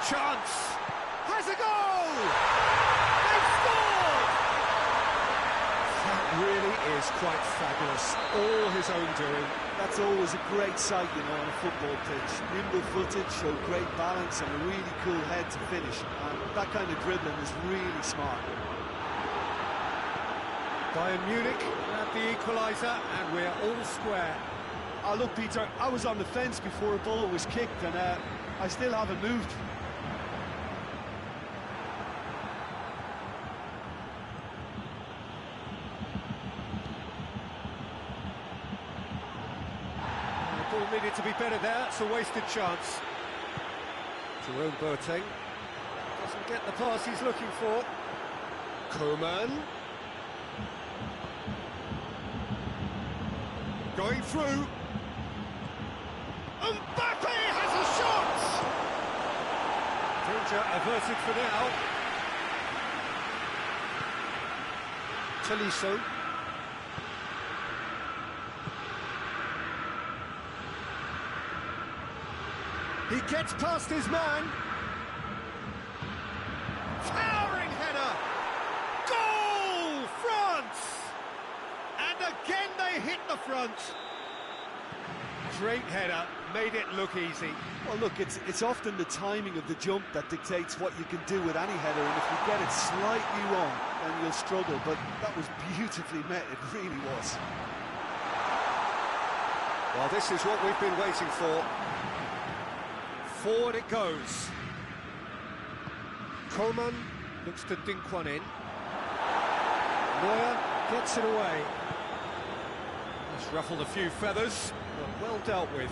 Chance! Has a goal! They've scored! That really is quite fabulous. All his own doing. That's always a great sight, you know, on a football pitch. Nimble-footed, showed great balance and a really cool head to finish. And that kind of dribbling is really smart. Bayern Munich at the equaliser, and we're all square. Oh, look, Peter, I was on the fence before a ball was kicked, and I still haven't moved. The ball needed to be better there, it's a wasted chance. Jerome Boateng doesn't get the pass he's looking for. Coman. Going through. Mbappe has a shot! Danger averted for now. Tolisso. He gets past his man. Towering header! Goal! France! And again they hit the front. Great header, made it look easy. Well, look, it's often the timing of the jump that dictates what you can do with any header, and if you get it slightly wrong, then you'll struggle, but that was beautifully met, it really was. Well, this is what we've been waiting for. Forward it goes. Coman looks to dink one in. Neuer gets it away. Just ruffled a few feathers, but well dealt with.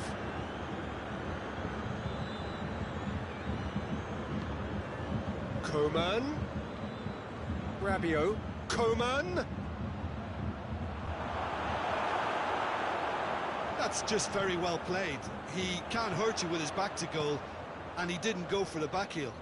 Coman. Rabiot. Coman. That's just very well played. He can't hurt you with his back to goal, and he didn't go for the back heel.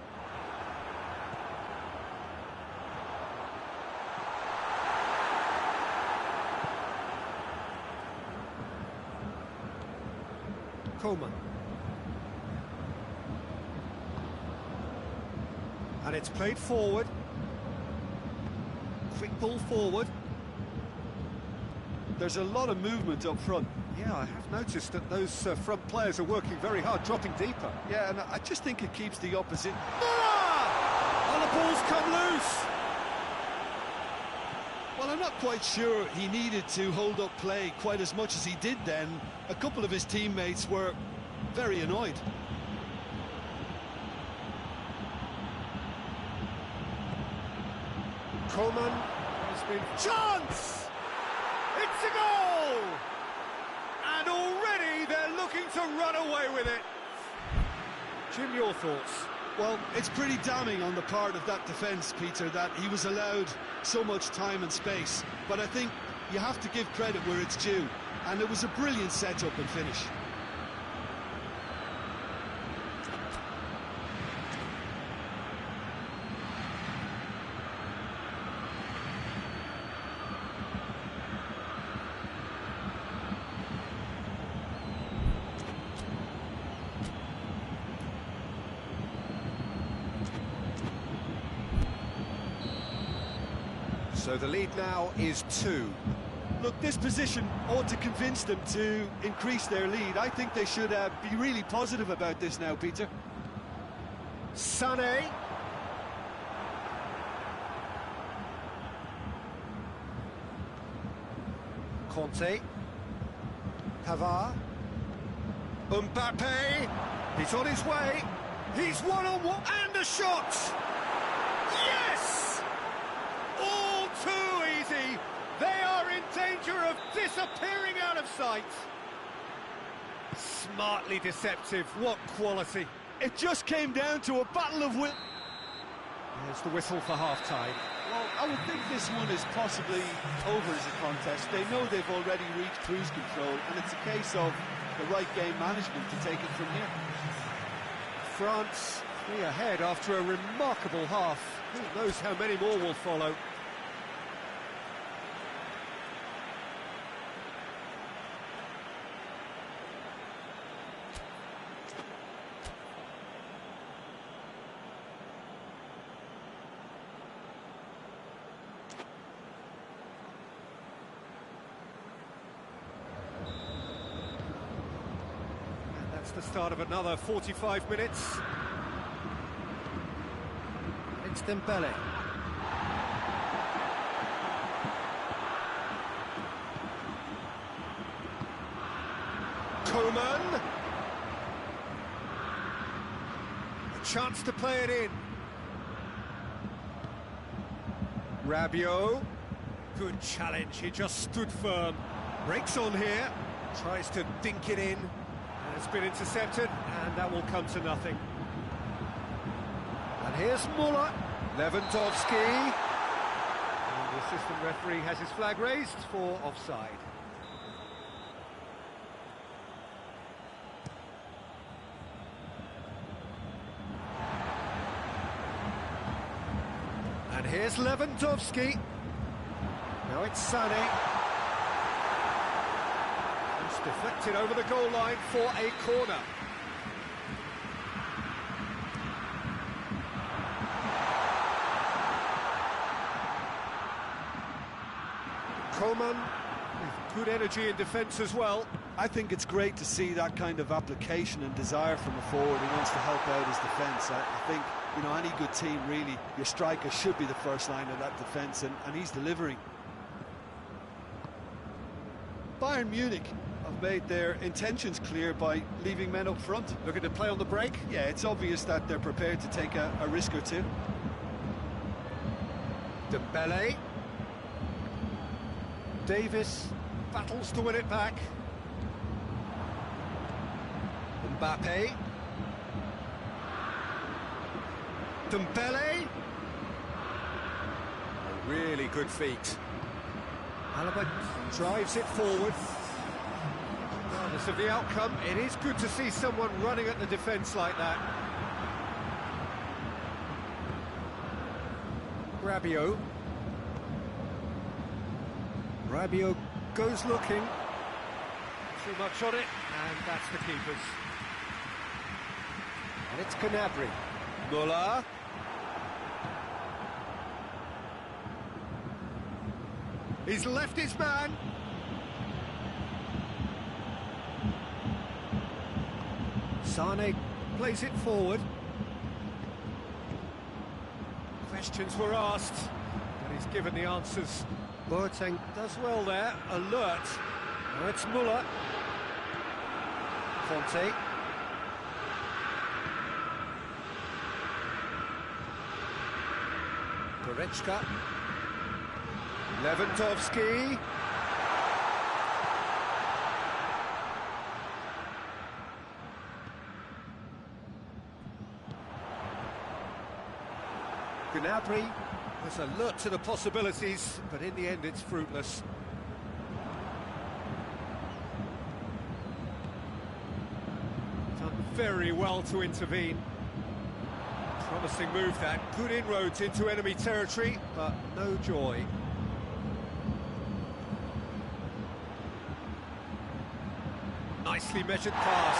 Coman. And it's played forward. Quick ball forward. There's a lot of movement up front. Yeah, I have noticed that those front players are working very hard, dropping deeper. Yeah, and I just think it keeps the opposite. Oh, the ball's come loose! Well, I'm not quite sure he needed to hold up play quite as much as he did then. A couple of his teammates were very annoyed. Coleman has been... Chance! It's a goal! And already they're looking to run away with it. Jim, your thoughts? Well, it's pretty damning on the part of that defence, Peter, that he was allowed so much time and space. But I think you have to give credit where it's due, and it was a brilliant setup and finish. So the lead now is 2. Look, this position ought to convince them to increase their lead. I think they should be really positive about this now, Peter. Sané. Conte. Pavard. Mbappe. He's on his way. He's one-on-one. And a shot! Yes! All too easy. They are in danger of disappearing out of sight. Smartly deceptive. What quality. It just came down to a battle of will. There's the whistle for half-time. Well, I would think this one is possibly over as a contest. They know they've already reached cruise control, and it's a case of the right game management to take it from here. France 3 ahead after a remarkable half. Who knows how many more will follow. The start of another 45 minutes. It's Dembele. Coman. A chance to play it in. Rabiot. Good challenge, he just stood firm. Breaks on here. Tries to dink it in. It's been intercepted, and that will come to nothing. And here's Muller, Lewandowski. And the assistant referee has his flag raised for offside. And here's Lewandowski. Now it's Sané. Deflected over the goal line for a corner. Coman with good energy in defence as well. I think it's great to see that kind of application and desire from a forward who wants to help out his defence. I think, you know, any good team, really, your striker should be the first line of that defence, and he's delivering. Bayern Munich have made their intentions clear by leaving men up front. Looking to play on the break? Yeah, it's obvious that they're prepared to take a risk or two. Dembele. Davis battles to win it back. Mbappe. Dembele. A really good feat. Alaba drives it forward. Regardless of the outcome, it is good to see someone running at the defence like that. Rabiot. Rabiot goes looking. Too much on it, and that's the keepers. And it's Gnabry. Muller. He's left his man. Sane plays it forward. Questions were asked, but he's given the answers. Boateng does well there, alert. Now it's Muller. Conte. Goretzka. Lewandowski. Gnabry was alert to the possibilities, but in the end it's fruitless. Done very well to intervene. Promising move that, good inroads into enemy territory, but no joy. Nicely measured pass.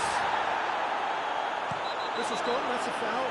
This has gone, that's a foul.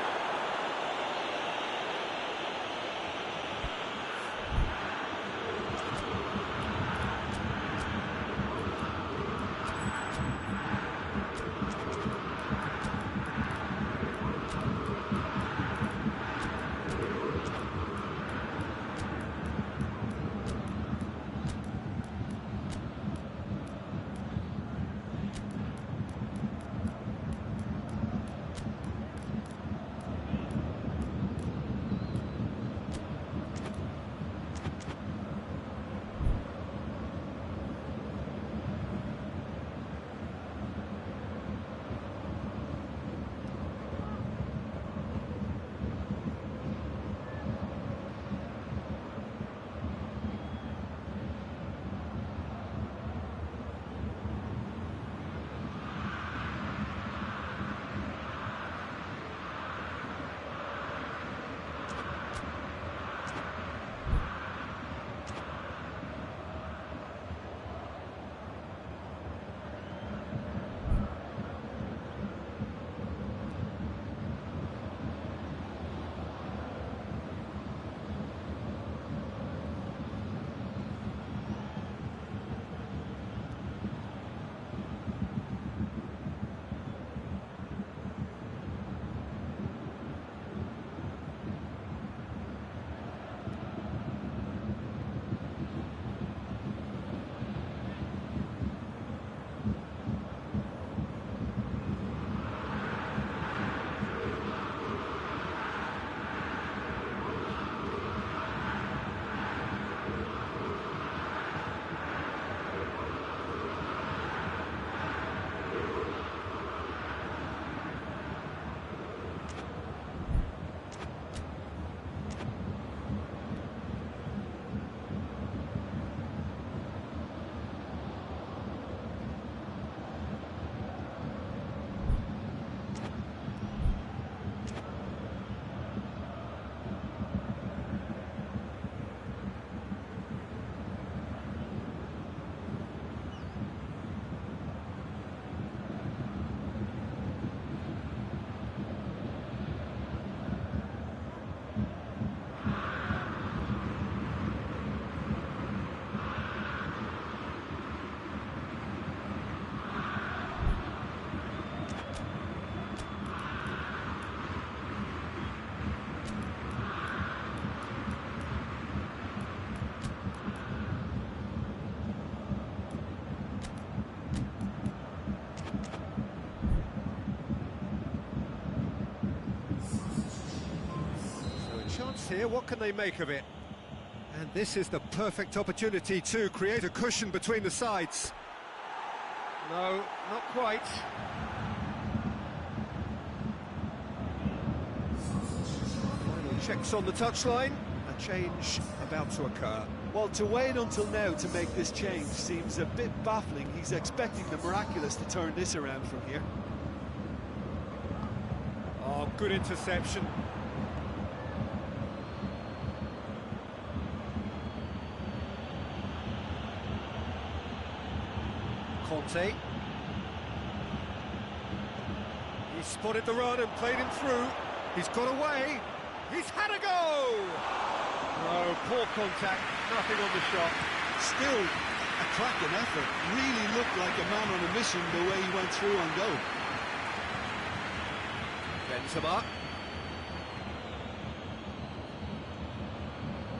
Here, what can they make of it? And this is the perfect opportunity to create a cushion between the sides. No, not quite. Final checks on the touchline. A change about to occur. Well, to wait until now to make this change seems a bit baffling. He's expecting the miraculous to turn this around from here. Oh, good interception. Conte. He spotted the run and played him through. He's got away. He's had a go! No, poor contact, nothing on the shot. Still a cracking effort. Really looked like a man on a mission the way he went through on goal. Benzema.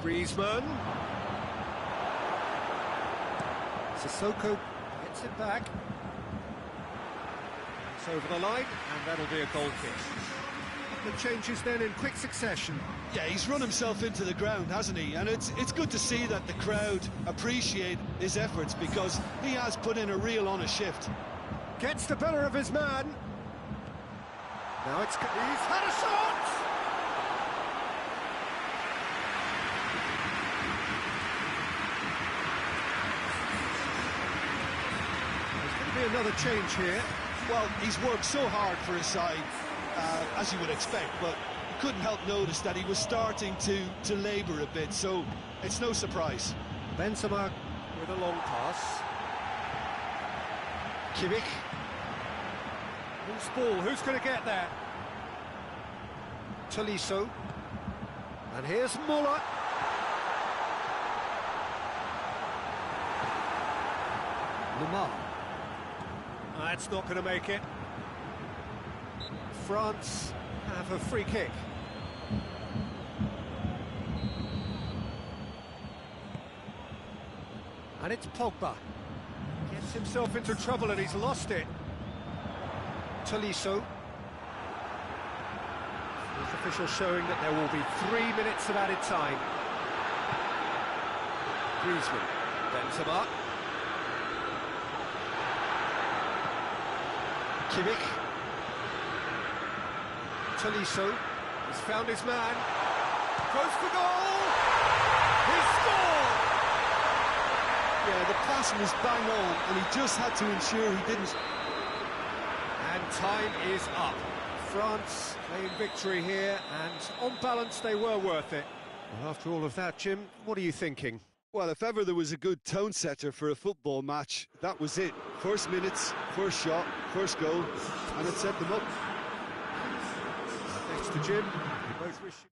Griezmann. Sissoko gets it back. It's over the line, and that'll be a goal kick. The changes then in quick succession. Yeah, he's run himself into the ground, hasn't he? And it's good to see that the crowd appreciate his efforts, because he has put in a real honest shift. Gets the better of his man. Now he's had a shot! There's going to be another change here. Well, he's worked so hard for his side, as you would expect, but you couldn't help notice that he was starting to labour a bit, so it's no surprise. Benzema with a long pass. Kimmich. Who's ball? Who's going to get there? Tolisso. And here's Muller. Lamar. That's not going to make it. France have a free kick. And it's Pogba. Gets himself into trouble and he's lost it. Tolisso. This official showing that there will be 3 minutes of added time. Griezmann. Benzema. Kimmich. Tolisso. He's found his man. Goes for goal! He scored! Yeah, the pass was bang on, and he just had to ensure he didn't. And time is up. France claim victory here, and on balance they were worth it. Well, after all of that, Jim, what are you thinking? Well, if ever there was a good tone setter for a football match, that was it. First minutes, first shot, first goal, and it set them up. Thanks to Jim. We both wish you...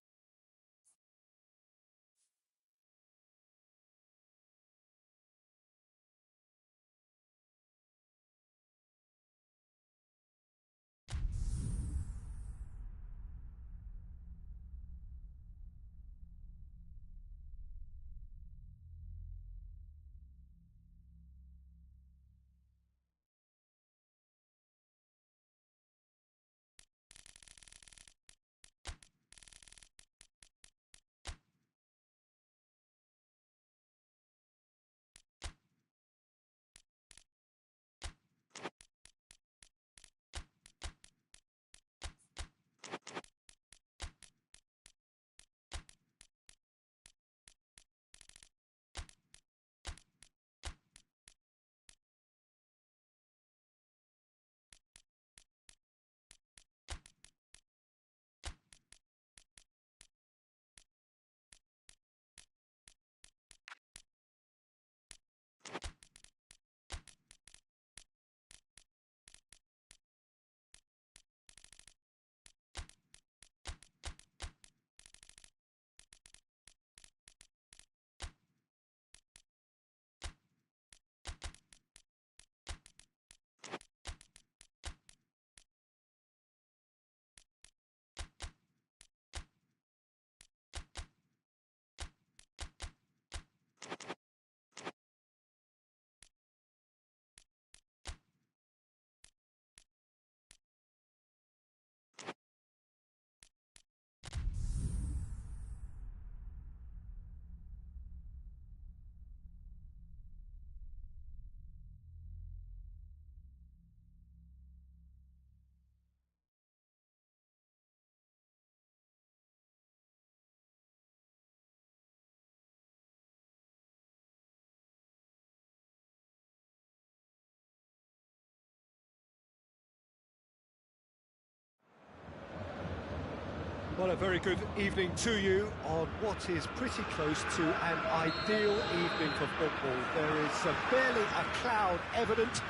Well, a very good evening to you on what is pretty close to an ideal evening for football. There is barely a cloud evident.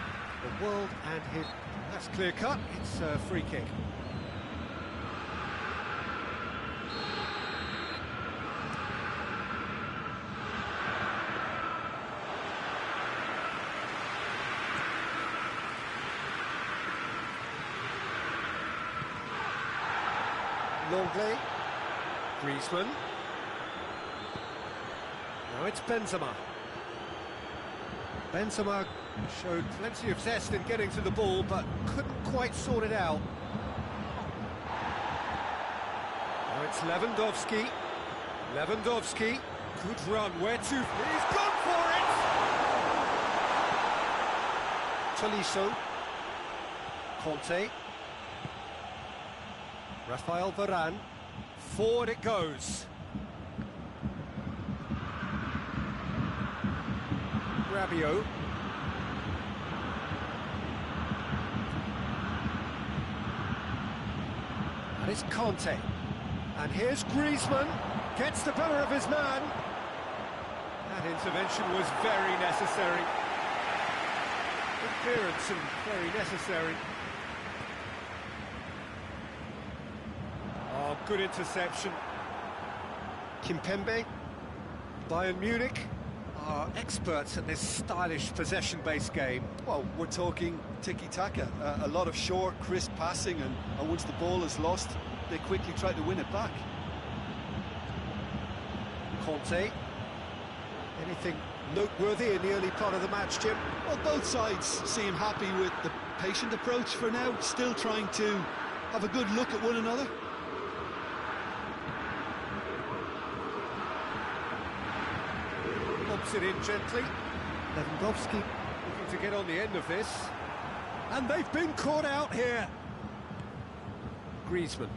The world and his... That's clear-cut. It's a free kick. Longley. Griezmann. Now it's Benzema. Benzema showed plenty of zest in getting to the ball, but couldn't quite sort it out. Now it's Lewandowski. Lewandowski. Good run. Where to? He's gone for it! Tolisso. Conte. Rafael Varane. Forward it goes. Rabiot. And it's Conte. And here's Griezmann. Gets the better of his man. That intervention was very necessary. Clearance and very necessary. Oh, good interception. Kimpembe. Bayern Munich are experts at this stylish possession-based game. Well, we're talking tiki-taka, a lot of short, crisp passing, and once the ball is lost, they quickly try to win it back. Conte. Anything noteworthy in the early part of the match, Jim? Well, both sides seem happy with the patient approach for now, still trying to have a good look at one another. Lobs it in gently. Lewandowski looking to get on the end of this. And they've been caught out here. Griezmann.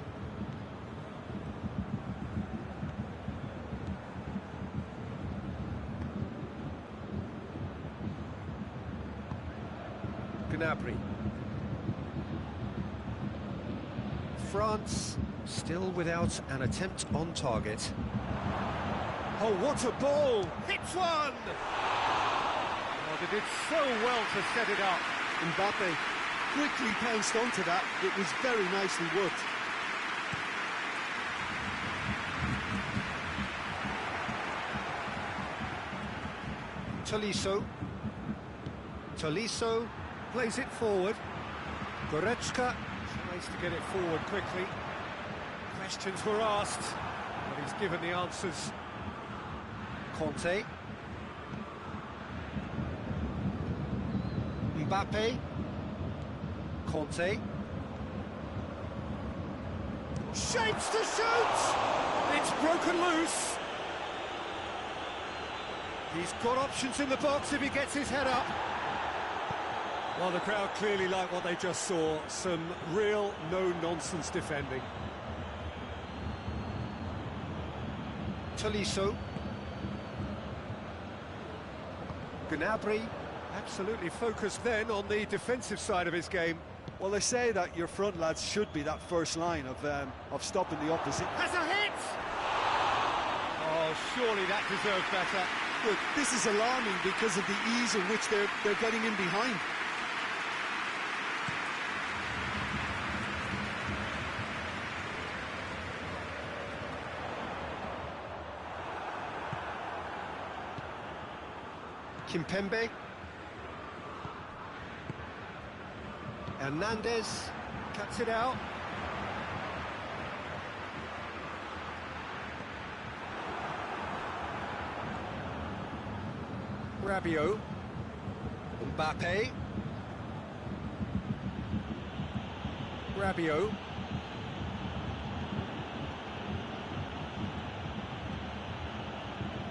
Gnabry. France still without an attempt on target. Oh, what a ball! Hits one! Oh, they did so well to set it up. Mbappe quickly pounced onto that. It was very nicely worked. Tolisso. Tolisso plays it forward. Goretzka tries to get it forward quickly. Questions were asked, but he's given the answers. Conte. Mbappe. Conte. Shapes to shoot! It's broken loose. He's got options in the box if he gets his head up. Well, the crowd clearly like what they just saw. Some real no-nonsense defending. Tolisso. Gnabry, absolutely focused then on the defensive side of his game. Well, they say that your front lads should be that first line of stopping the opposite. Has a hit! Oh, surely that deserved better. Look, this is alarming because of the ease in which they're getting in behind. Kimpembe. Hernandez cuts it out. Rabiot. Mbappe. Rabiot.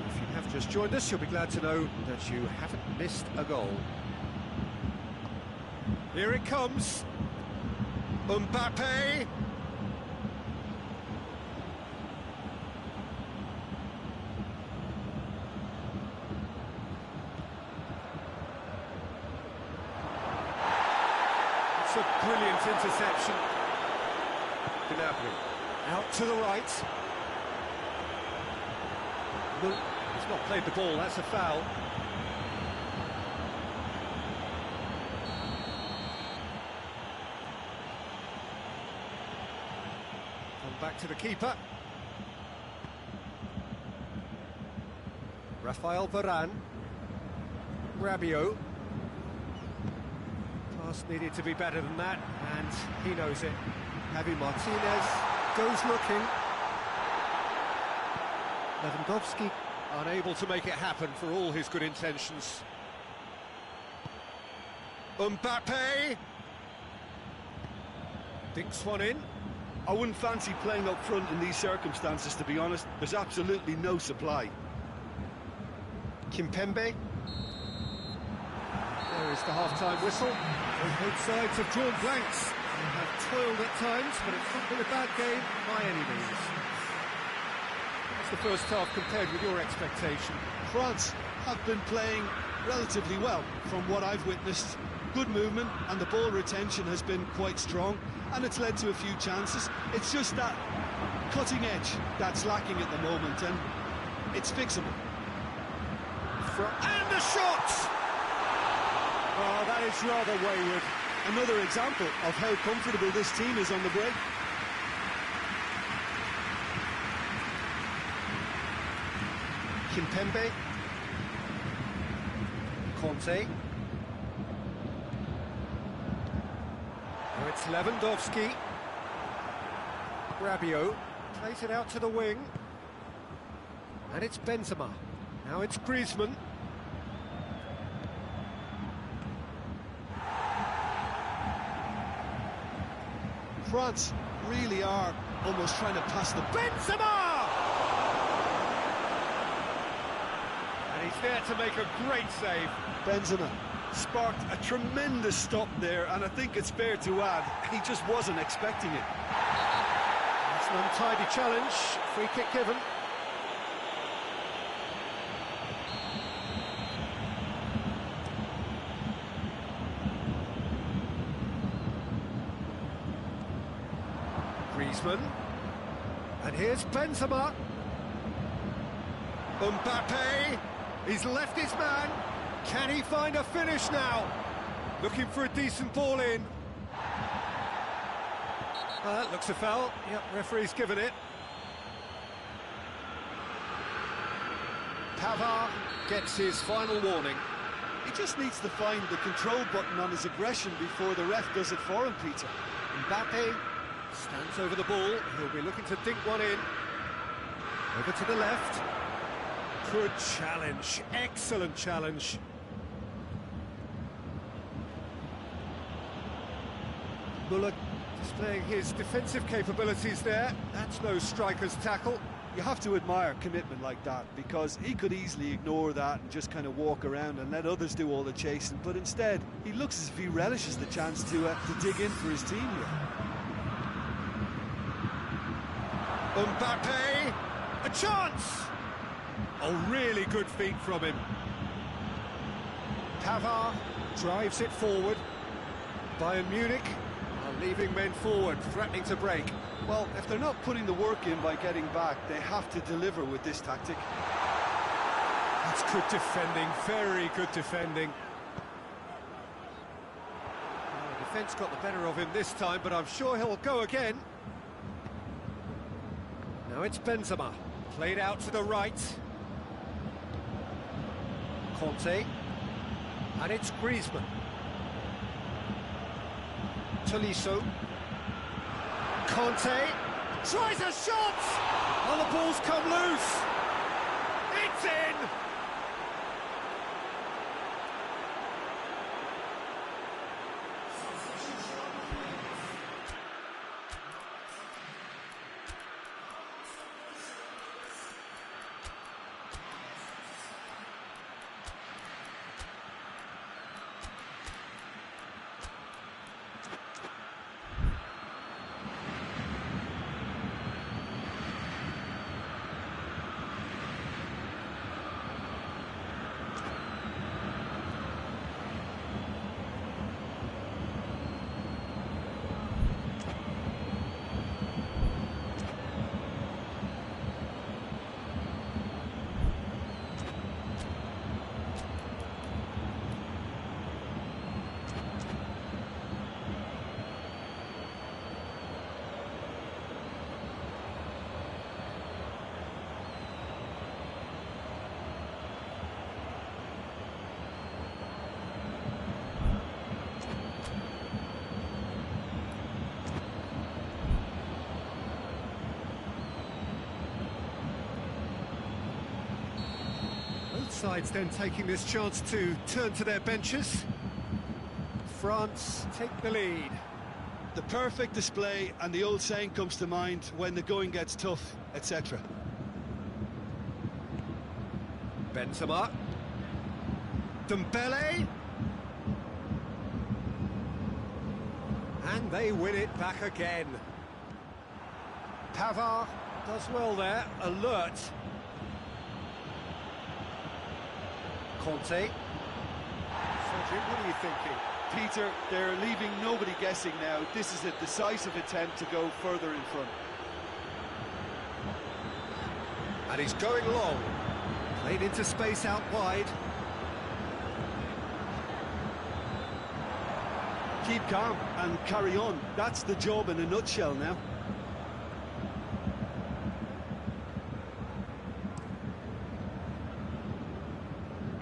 If you have just joined us, you'll be glad to know that you haven't missed a goal. Here it comes. Mbappe. It's a brilliant interception. Gnabry out to the right. No, he's not played the ball, that's a foul. Back to the keeper. Rafael Varane. Rabiot. Pass needed to be better than that, and he knows it. Javi Martinez goes looking. Lewandowski unable to make it happen for all his good intentions. Mbappe dinks one in. I wouldn't fancy playing up front in these circumstances, to be honest. There's absolutely no supply. Kimpembe. There is the half-time whistle. Both sides have drawn blanks. They have toiled at times, but it's not been a bad game by any means. What's the first half compared with your expectation? France have been playing relatively well from what I've witnessed. Good movement, and the ball retention has been quite strong, and it's led to a few chances. It's just that cutting edge that's lacking at the moment, and it's fixable. And the shot! Oh, that is rather wayward. Another example of how comfortable this team is on the break. Kimpembe. Conte. Now it's Lewandowski. Rabiot plays it out to the wing. And it's Benzema. Now it's Griezmann. France really are almost trying to pass the... Benzema! And he's there to make a great save. Benzema Sparked a tremendous stop there, and I think it's fair to add, he just wasn't expecting it. That's an untidy challenge. Free kick given. Griezmann. And here's Benzema. Mbappe. He's left his man. Can he find a finish now? Looking for a decent ball in. That looks a foul. Yep, referee's given it. Pavard gets his final warning. He just needs to find the control button on his aggression before the ref does it for him, Peter. Mbappe stands over the ball. He'll be looking to dink one in. Over to the left. Good challenge. Excellent challenge. Muller displaying his defensive capabilities there. That's no striker's tackle. You have to admire commitment like that, because he could easily ignore that and just kind of walk around and let others do all the chasing, but instead he looks as if he relishes the chance to dig in for his team here. Mbappe, a chance! Oh, really good feet from him. Pavard drives it forward. Bayern Munich are leaving men forward, threatening to break. Well, if they're not putting the work in by getting back, they have to deliver with this tactic. That's good defending, very good defending. Well, the defence got the better of him this time, but I'm sure he'll go again. Now it's Benzema, played out to the right. Conte, and it's Griezmann. Tolisso. Conte tries a shot! Oh, the ball's come loose! It's in! sides then taking this chance to turn to their benches. France take the lead. The perfect display, and the old saying comes to mind: when the going gets tough, etc. Benzema. Dembele. And they win it back again. Pavard does well there, alert. Conte. Cedric, what are you thinking? Peter, they're leaving nobody guessing now. This is a decisive attempt to go further in front. And he's going long. Played into space out wide. Keep calm and carry on. That's the job in a nutshell now.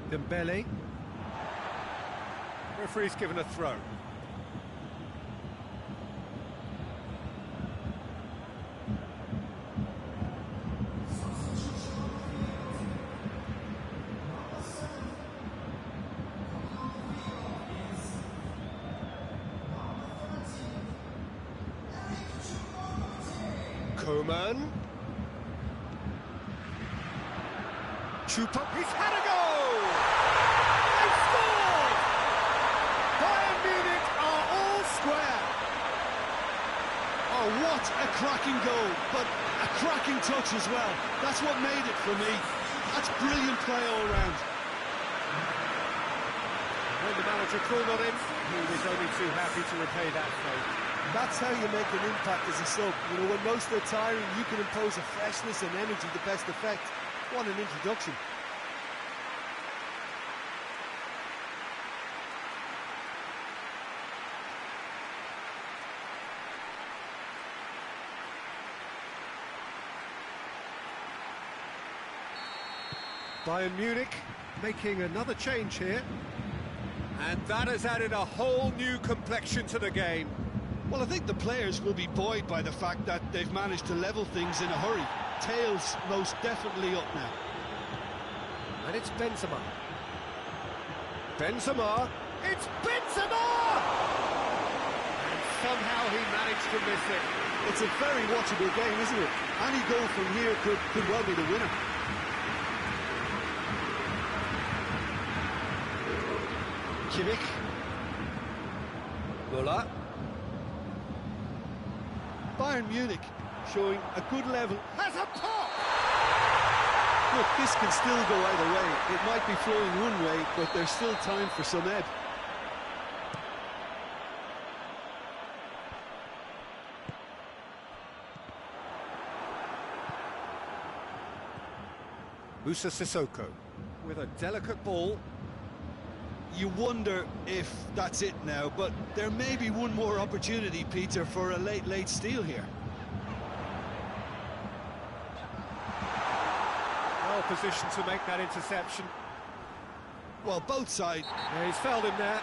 Dembele. Referee's given a throw. Coman. Chupa. He's had a goal! They've scored! Bayern Munich are all square. Oh, what a cracking goal, but a cracking touch as well. That's what made it for me. That's brilliant play all round. When the manager called on him, he was only too happy to repay that favour. That's how you make an impact as a sub. You know, when most are tiring, you can impose a freshness and energy to best effect. What an introduction. Bayern Munich making another change here. And that has added a whole new complexion to the game. Well, I think the players will be buoyed by the fact that they've managed to level things in a hurry. Tails most definitely up now. And it's Benzema. Benzema. It's Benzema! And somehow he managed to miss it. It's a very watchable game, isn't it? Any goal from here could well be the winner. Kimmich. Müller. Bayern Munich showing a good level. Has a pop! Look, this can still go either way. It might be flowing one way, but there's still time for some ebb. Moussa Sissoko with a delicate ball. You wonder if that's it now, but there may be one more opportunity, Peter, for a late steal here. Well positioned to make that interception. Well, both sides. Yeah, he's fouled him there.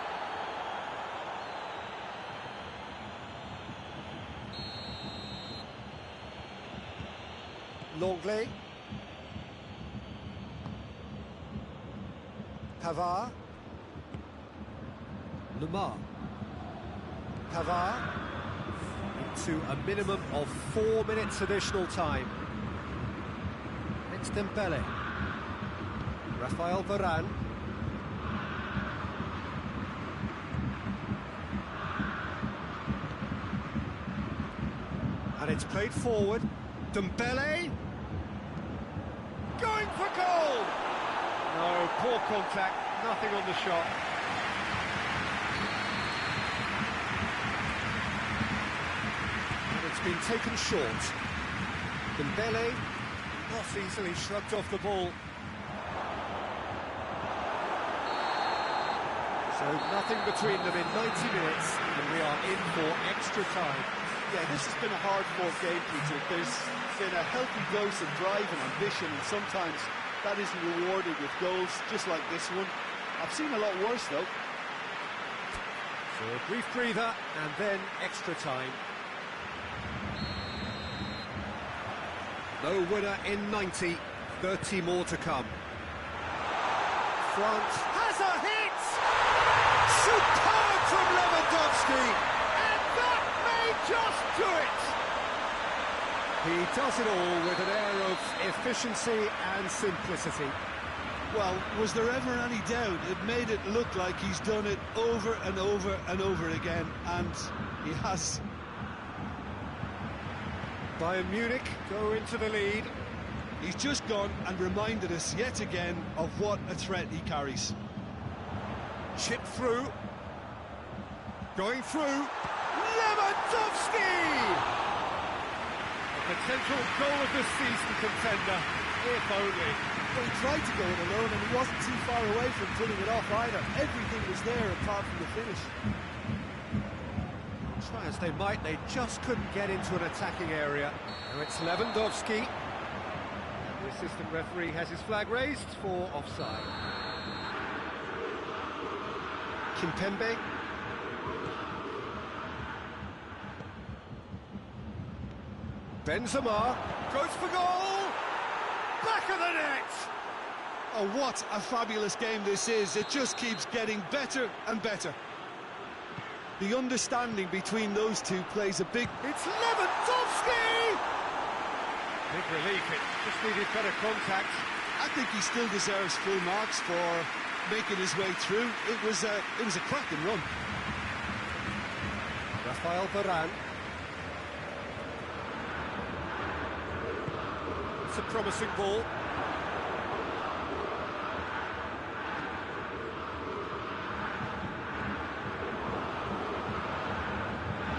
Longley. Pavard. Lemar. Pavard into a minimum of 4 minutes additional time. It's Dembele. Rafael Varane. And it's played forward. Dembele. Going for goal! No, poor contact, nothing on the shot. Been taken short. Dembele not easily shrugged off the ball. So nothing between them in 90 minutes, and we are in for extra time. Yeah, this has been a hard-fought game, Peter. There's been a healthy dose of drive and ambition, and sometimes that isn't rewarded with goals, just like this one. I've seen a lot worse, though. So a brief breather, and then extra time. No winner in 90, 30 more to come. France has a hit! Superb from Lewandowski! And that may just do it! He does it all with an air of efficiency and simplicity. Well, was there ever any doubt? It made it look like he's done it over and over and over again, and he has. Bayern Munich go into the lead. He's just gone and reminded us yet again of what a threat he carries. Chip through. Going through. Lewandowski! A potential goal of the season contender, if only. Well, he tried to go it alone and he wasn't too far away from pulling it off either. Everything was there apart from the finish. Try as they might, they just couldn't get into an attacking area. Now it's Lewandowski. The assistant referee has his flag raised for offside. Kimpembe. Benzema goes for goal! Back of the net! Oh, what a fabulous game this is. It just keeps getting better and better. The understanding between those two plays a big... It's Lewandowski! Big relief, it just needed better contact. I think he still deserves full marks for making his way through. It was a cracking run. Rafael Varane. It's a promising ball.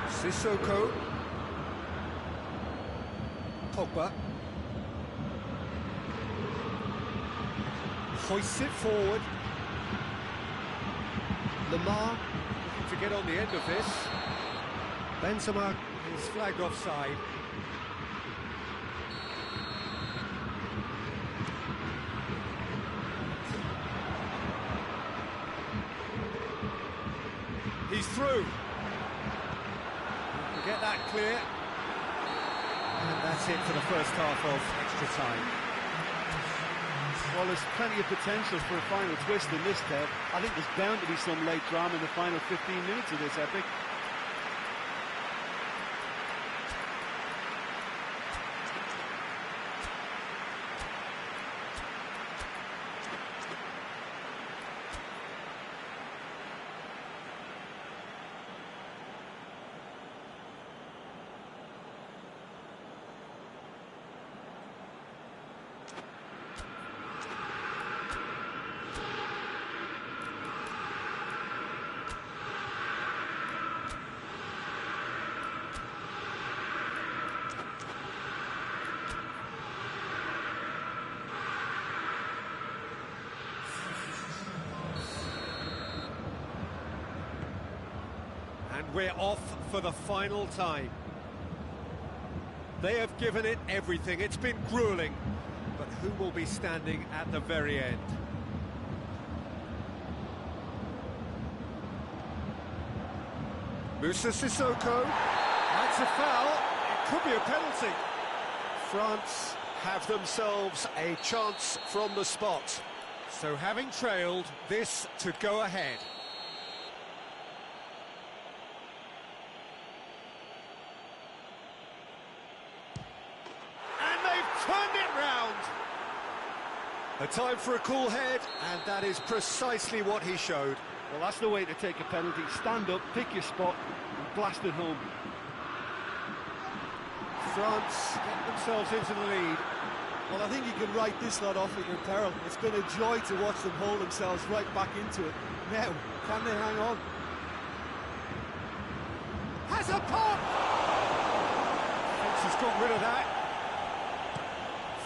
Sissoko. Pogba. Hoists it forward. Lamar looking to get on the end of this. Benzema is flagged offside. He's through. Get that clear. And that's it for the first half of extra time. Well, there's plenty of potential for a final twist in this, Ted. I think there's bound to be some late drama in the final 15 minutes of this epic. And we're off for the final time. They have given it everything. It's been grueling. But who will be standing at the very end? Moussa Sissoko. That's a foul. It could be a penalty. France have themselves a chance from the spot. So having trailed, this to go ahead. Turned it round. A time for a cool head, and that is precisely what he showed. Well, that's the way to take a penalty. Stand up, pick your spot, and blast it home. France get themselves into the lead. Well, I think you can write this lot off at your peril. It's been a joy to watch them hold themselves right back into it. Now, can they hang on? Has a pop! Fence has got rid of that.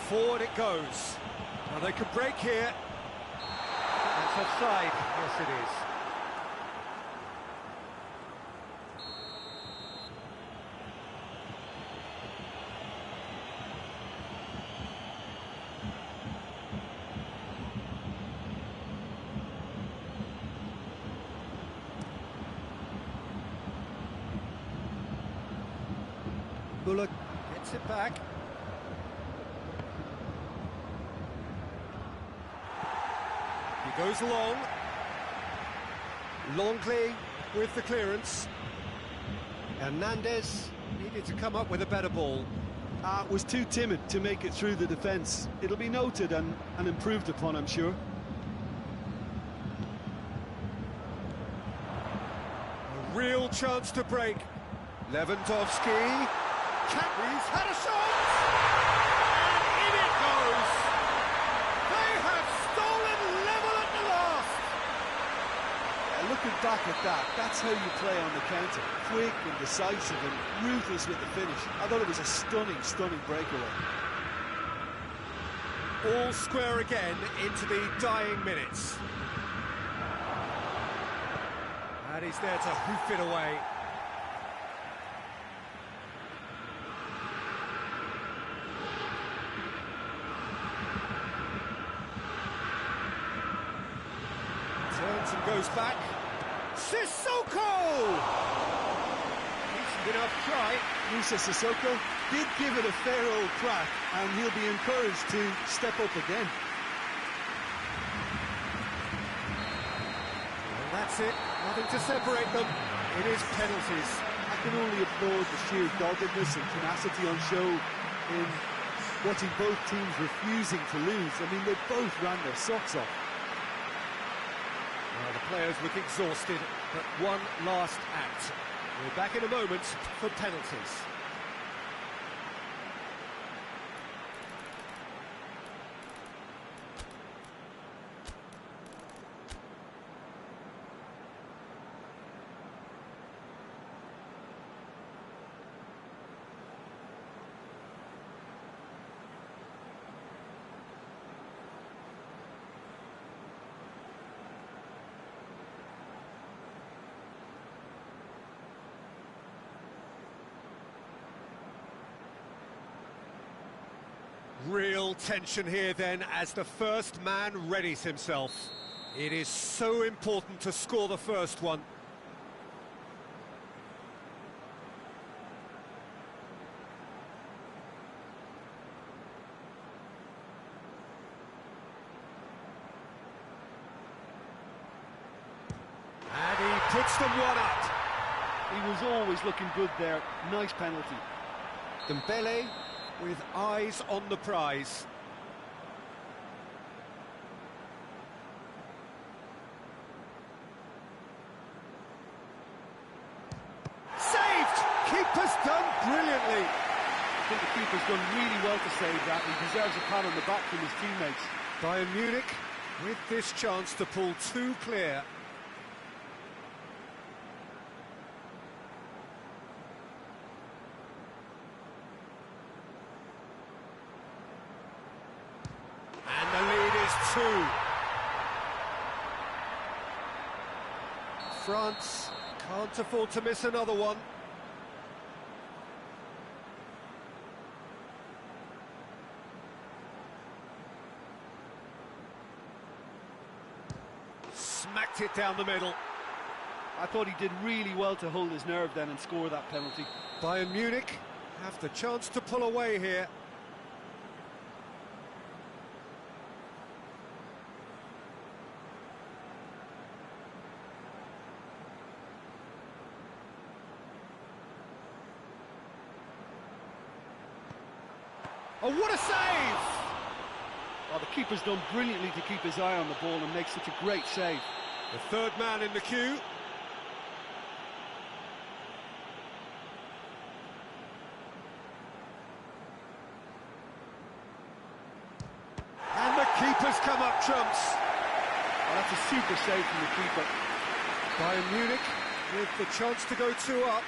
Forward it goes. Now they could break here. That's offside. Yes, it is. Bullock gets it back. He goes long. Longley with the clearance. Hernandez needed to come up with a better ball. Was too timid to make it through the defence. It'll be noted and improved upon, I'm sure. A real chance to break. Lewandowski. He's had a shot! And in it goes! They have stolen level at the last! Looking back at that, that's how you play on the counter. Quick and decisive and ruthless with the finish. I thought it was a stunning, stunning breakaway. All square again into the dying minutes. And he's there to hoof it away. Turns and goes back. Sissoko! Decent enough try. Musa Sissoko did give it a fair old crack, and he'll be encouraged to step up again. And that's it. Nothing to separate them. It is penalties. I can only applaud the sheer doggedness and tenacity on show in watching both teams refusing to lose. I mean, they both ran their socks off. Well, the players look exhausted, but one last act. We're back in a moment for penalties. Real tension here then as the first man readies himself. It is so important to score the first one. And he puts them one up. He was always looking good there. Nice penalty. Dembele with eyes on the prize. Saved! Keeper's done brilliantly. I think the keeper's done really well to save that. He deserves a pat on the back from his teammates. Bayern Munich with this chance to pull two clear. Two. France can't afford to miss another one. Smacked it down the middle. I thought he did really well to hold his nerve then and score that penalty. Bayern Munich have the chance to pull away here. Oh, what a save! Well, the keeper's done brilliantly to keep his eye on the ball and make such a great save. The third man in the queue. And the keeper's come up trumps. Well, that's a super save from the keeper. Bayern Munich with the chance to go two up.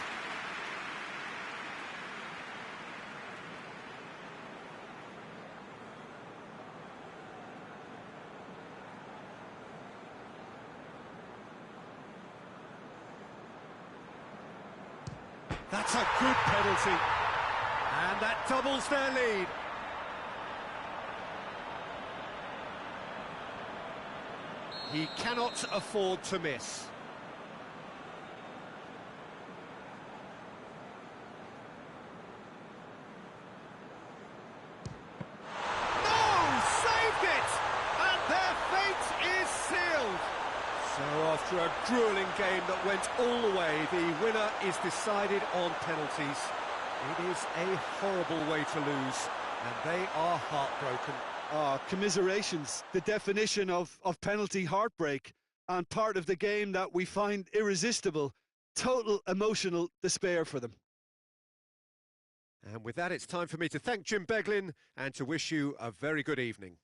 That's a good penalty. And that doubles their lead. He cannot afford to miss. No! Saved it! And their fate is sealed! So after a gruelling game that went all the way, the winner is decided on penalties. It is a horrible way to lose, and they are heartbroken. Commiserations, the definition of penalty heartbreak, and part of the game that we find irresistible. Total emotional despair for them. And with that, it's time for me to thank Jim Beglin and to wish you a very good evening.